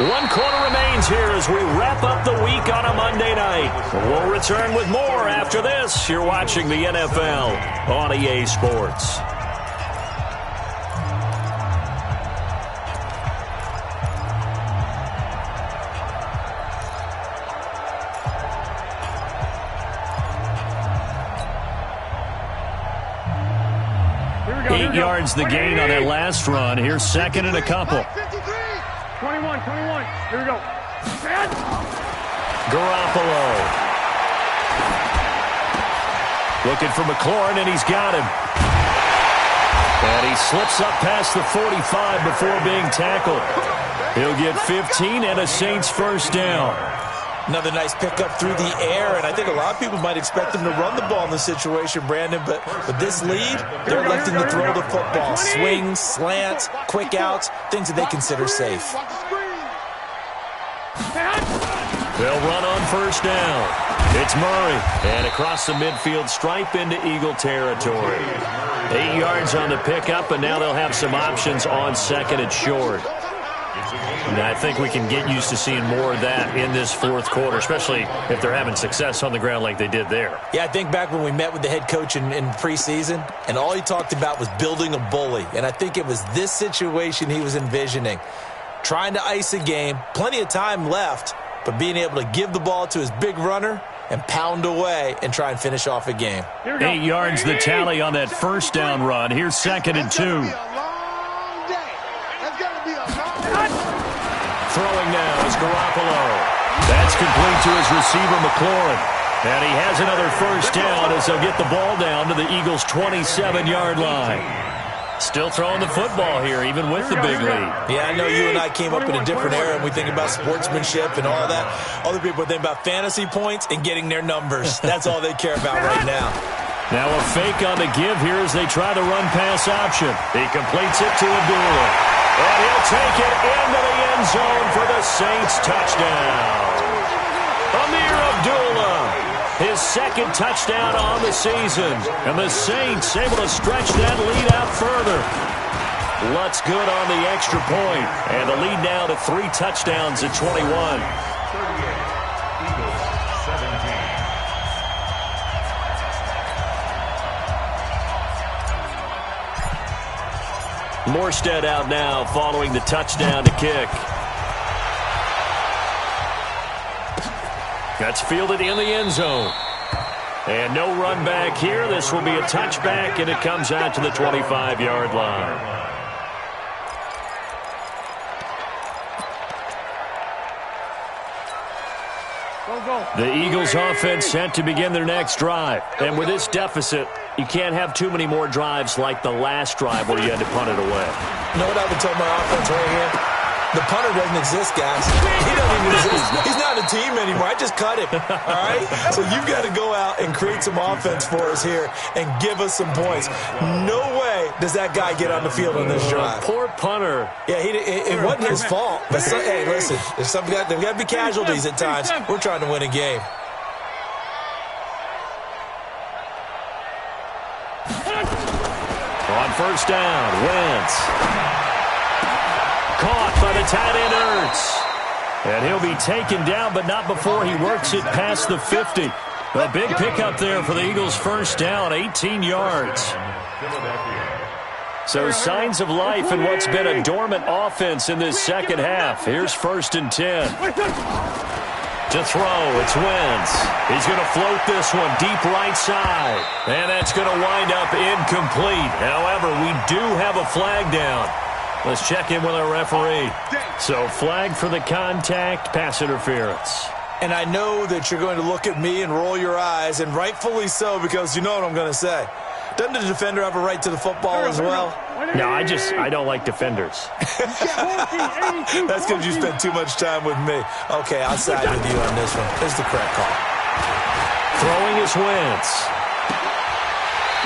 One quarter remains here as we wrap up the week on a Monday night. We'll return with more after this. You're watching the NFL on EA Sports. Go, 8 yards the gain on that last run. Here's 2nd and a couple. 21. Here we go. Garoppolo. Looking for McLaurin, and he's got him. And he slips up past the 45 before being tackled. He'll get 15 and a Saints first down. Another nice pickup through the air, and I think a lot of people might expect them to run the ball in this situation, Brandon, but with this lead, they're electing to throw the football. Swings, slants, quick outs, things that they consider safe. They'll run on first down. It's Murray, and across the midfield stripe into Eagle territory. 8 yards on the pickup, and now they'll have some options on second and short. And I think we can get used to seeing more of that in this fourth quarter, especially if they're having success on the ground like they did there. Yeah, I think back when we met with the head coach in preseason, and all he talked about was building a bully. And I think it was this situation he was envisioning. Trying to ice a game, plenty of time left, but being able to give the ball to his big runner and pound away and try and finish off a game. 8 yards the tally on that first down run. Here's second and 2. Throwing now is Garoppolo. That's complete to his receiver, McLaurin. And he has another first down as they'll get the ball down to the Eagles' 27-yard line. Still throwing the football here, even with the big lead. Yeah, I know you and I came up in a different era, and we think about sportsmanship and all that. Other people think about fantasy points and getting their numbers. That's all they care about right now. Now a fake on the give here as they try the run-pass option. He completes it to Abdullah. And he'll take it into the end zone for the Saints touchdown. Amir Abdullah. His second touchdown on the season. And the Saints able to stretch that lead out further. Lutz good on the extra point. And the lead now to 3 touchdowns at 21. 38, Eagles 17. Morstead out now following the touchdown to kick. That's fielded in the end zone. And no run back here. This will be a touchback, and it comes out to the 25-yard line. The Eagles offense set to begin their next drive. And with this deficit, you can't have too many more drives like the last drive where you had to punt it away. You know what I would tell my offense right here? The punter doesn't exist, guys. He doesn't even exist. He's not a team anymore. I just cut him, all right? So you've got to go out and create some offense for us here and give us some points. No way does that guy get on the field on this drive. Poor punter. Yeah, it wasn't his fault. But hey, listen, there's got to be casualties at times. We're trying to win a game. On first down, Wentz. Caught by the tight end, Ertz. And he'll be taken down, but not before he works it past the 50. A big pickup there for the Eagles' first down, 18 yards. So signs of life in what's been a dormant offense in this second half. Here's first and 10. To throw, it's Wentz. He's going to float this one deep right side. And that's going to wind up incomplete. However, we do have a flag down. Let's check in with our referee. So flag for the contact, pass interference. And I know that you're going to look at me and roll your eyes, and rightfully so, because you know what I'm going to say. Doesn't the defender have a right to the football as well? No, I don't like defenders. That's because you spent too much time with me. Okay, I'll side with you on this one. This is the correct call. Throwing is Wentz.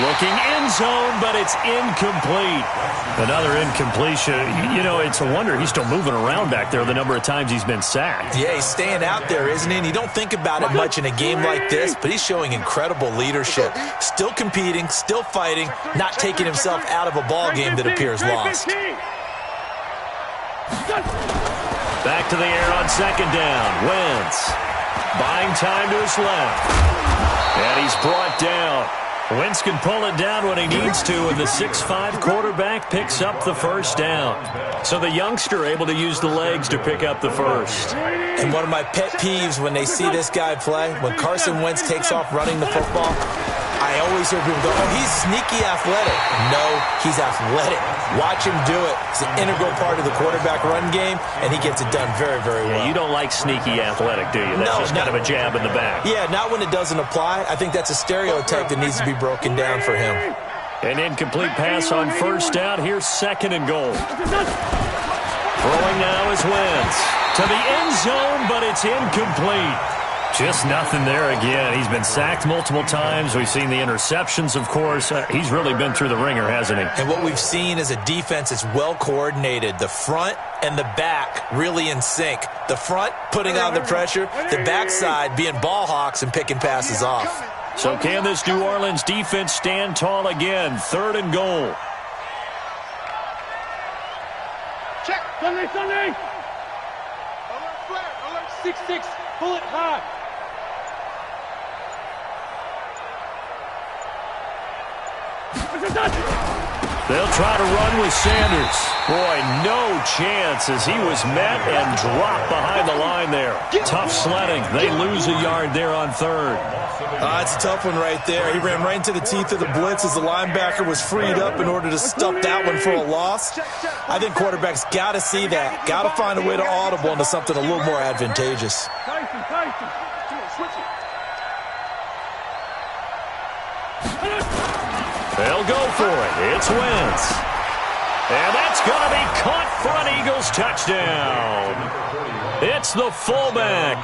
Looking end zone, but it's incomplete. Another incompletion. You know, it's a wonder he's still moving around back there the number of times he's been sacked. Yeah, he's staying out there, isn't he? And you don't think about it much in a game like this, but he's showing incredible leadership. Still competing, still fighting, not taking himself out of a ball game that appears lost. Back to the air on second down. Wentz buying time to his left. And he's brought down. Wentz can pull it down when he needs to, and the 6'5" quarterback picks up the first down. So the youngster able to use the legs to pick up the first. And one of my pet peeves when they see this guy play, when Carson Wentz takes off running the football, I always hear people go, oh, he's sneaky athletic. No, he's athletic. Watch him do it. It's an integral part of the quarterback run game, and he gets it done very, very well. Yeah, you don't like sneaky athletic, do you? That's just kind of a jab in the back. Yeah, not when it doesn't apply. I think that's a stereotype that needs to be broken down for him. An incomplete pass on first down. Here's second and goal. Throwing now is Wentz. To the end zone, but it's incomplete. Just nothing there again. He's been sacked multiple times. We've seen the interceptions, of course. He's really been through the ringer, hasn't he? And what we've seen is a defense that's well coordinated. The front and the back really in sync. The front putting on the pressure, the backside being ball hawks and picking passes off. So can this New Orleans defense stand tall again? 3rd and goal. Check. Sunday, Sunday. Alert flare. Alert 6-6. Pull it high. They'll try to run with Sanders. Boy, no chance as he was met and dropped behind the line there. Tough sledding. They lose a yard there on 3rd. It's a tough one right there. He ran right into the teeth of the blitz as the linebacker was freed up in order to stop that one for a loss. I think quarterbacks got to see that. Got to find a way to audible into something a little more advantageous. Tyson. Come on, switch it. They'll go for it. It's Wentz. And that's going to be caught for an Eagles touchdown. It's the fullback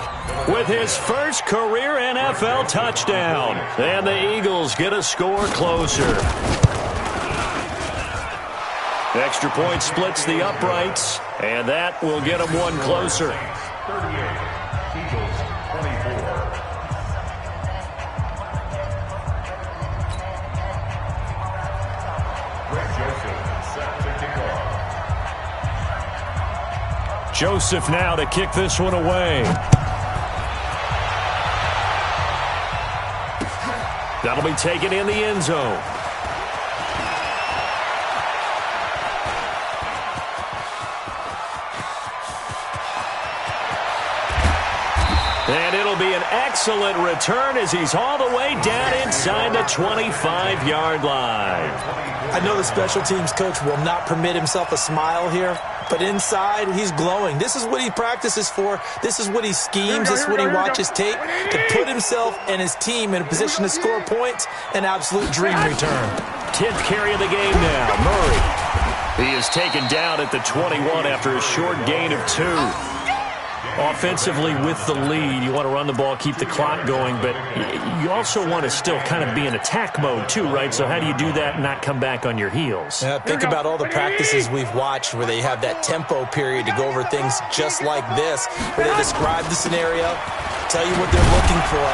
with his first career NFL touchdown. And the Eagles get a score closer. Extra point splits the uprights, and that will get them one closer. 38, Eagles 24. Joseph now to kick this one away. That'll be taken in the end zone. And it'll be an excellent return as he's all the way down inside the 25-yard line. I know the special teams coach will not permit himself a smile here, but inside, he's glowing. This is what he practices for. This is what he schemes. This is what he watches tape to put himself and his team in a position to score points. An absolute dream return. 10th carry of the game now. Murray. He is taken down at the 21 after a short gain of 2. Offensively with the lead, you want to run the ball, keep the clock going, but you also want to still kind of be in attack mode too, right? So how do you do that and not come back on your heels? Yeah, think about all the practices we've watched where they have that tempo period to go over things just like this, where they describe the scenario, tell you what they're looking for,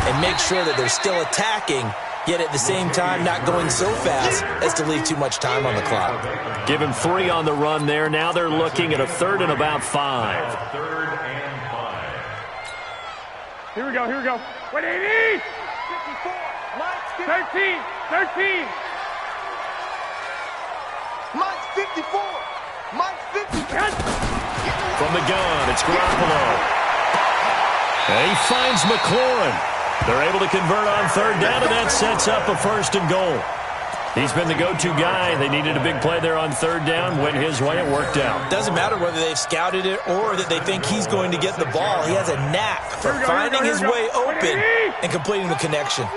and make sure that they're still attacking, yet at the same time not going so fast as to leave too much time on the clock. Give him 3 on the run there. Now they're looking at a 3rd and about 5. 3rd and 5. Here we go. 180. 13. Mine's 54. Mine's 50. From the gun, it's Garoppolo. And he finds McLaurin. They're able to convert on 3rd down, and that sets up a 1st and goal. He's been the go-to guy. They needed a big play there on 3rd down. Went his way. It worked out. Doesn't matter whether they've scouted it or that they think he's going to get the ball. He has a knack for finding his way open and completing the connection.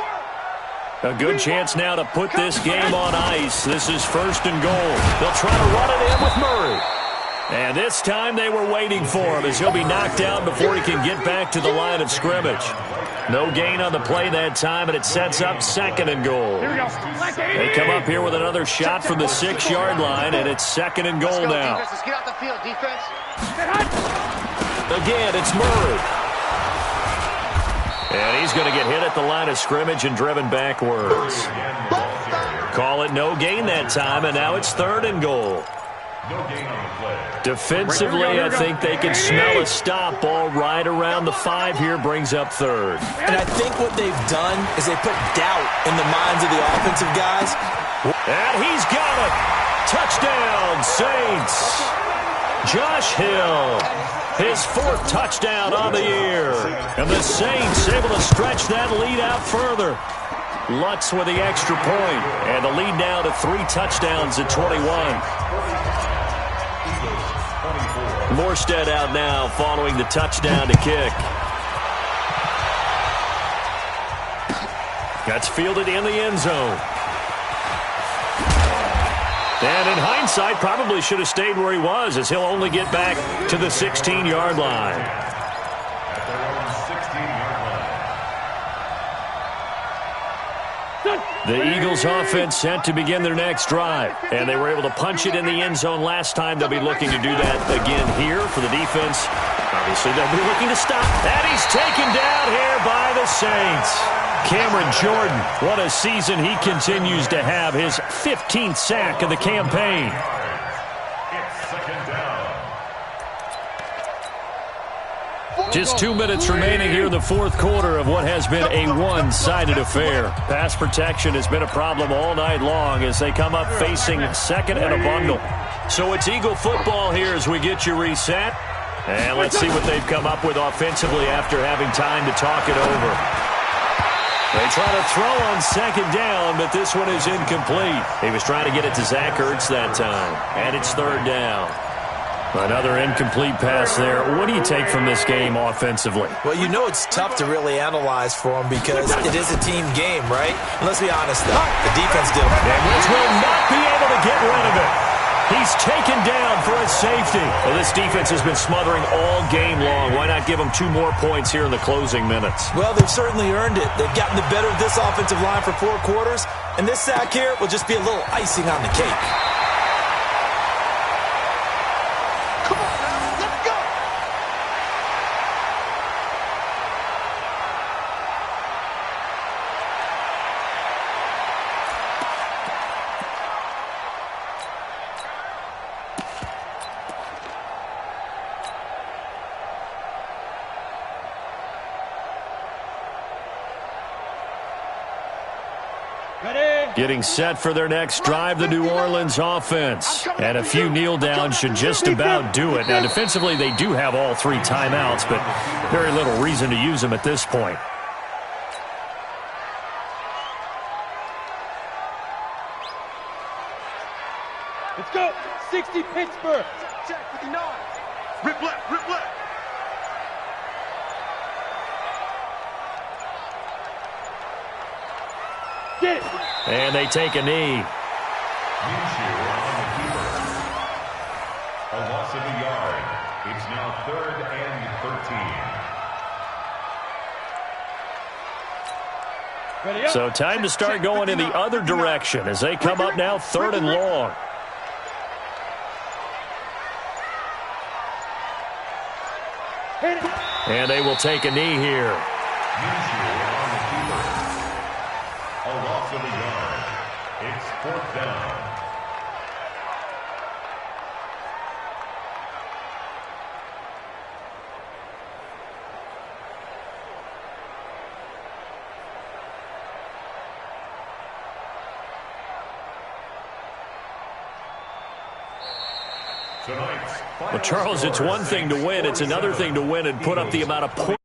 A good chance now to put this game on ice. This is 1st and goal. They'll try to run it in with Murray. And this time they were waiting for him as he'll be knocked out before he can get back to the line of scrimmage. No gain on the play that time, and it sets up 2nd and goal. Here we go. They come up here with another shot from the 6-yard line, and it's 2nd and goal now. Defense, let's get off the field, defense. Again, it's Murray. And he's going to get hit at the line of scrimmage and driven backwards. Call it no gain that time, and now it's 3rd and goal. No gain on the play. Defensively, I think they can smell a stop. Ball right around the 5 here brings up 3rd. And I think what they've done is they put doubt in the minds of the offensive guys. And he's got it. Touchdown, Saints. Josh Hill, his 4th touchdown on the year. And the Saints able to stretch that lead out further. Lutz with the extra point. And the lead now to 3 touchdowns at 21. Morstead out now following the touchdown to kick. That's fielded in the end zone. And in hindsight, probably should have stayed where he was, as he'll only get back to the 16-yard line. At their own 16-yard line. The Eagles offense set to begin their next drive, and they were able to punch it in the end zone last time. They'll be looking to do that again here for the defense. Obviously, they'll be looking to stop. And he's taken down here by the Saints. Cameron Jordan, what a season he continues to have, his 15th sack of the campaign. It's second down. Just 2 minutes remaining here in the fourth quarter of what has been a one-sided affair. Pass protection has been a problem all night long as they come up facing second and a bundle. So it's Eagle football here as we get you reset. And let's see what they've come up with offensively after having time to talk it over. They try to throw on second down, but this one is incomplete. He was trying to get it to Zach Ertz that time, and it's third down. Another incomplete pass there. What do you take from this game offensively? Well, you know it's tough to really analyze for him because it is a team game, right? And let's be honest, though. The defense did it. And Woods will not be able to get rid of it. He's taken down for a safety. Well, this defense has been smothering all game long. Why not give them 2 more points here in the closing minutes? Well, they've certainly earned it. They've gotten the better of this offensive line for 4 quarters, and this sack here will just be a little icing on the cake. Come on now, let's go. Getting set for their next drive, the New Orleans offense. And a few kneel downs should just about do it. Now, defensively, they do have all 3 timeouts, but very little reason to use them at this point. Let's go. 60 Pittsburgh. Check 59. Rip left, rip left. Get it. And they take a knee. Minshew on the keeper. A loss of a yard. It's now 3rd and 13. Ready up. So time to start going in the other direction as they come up now 3rd and long. Hit it. And they will take a knee here. Minshew on the keeper. A loss of a yard. It's 4th down. Well, Charles, it's one thing to win. It's another thing to win and put up the amount of points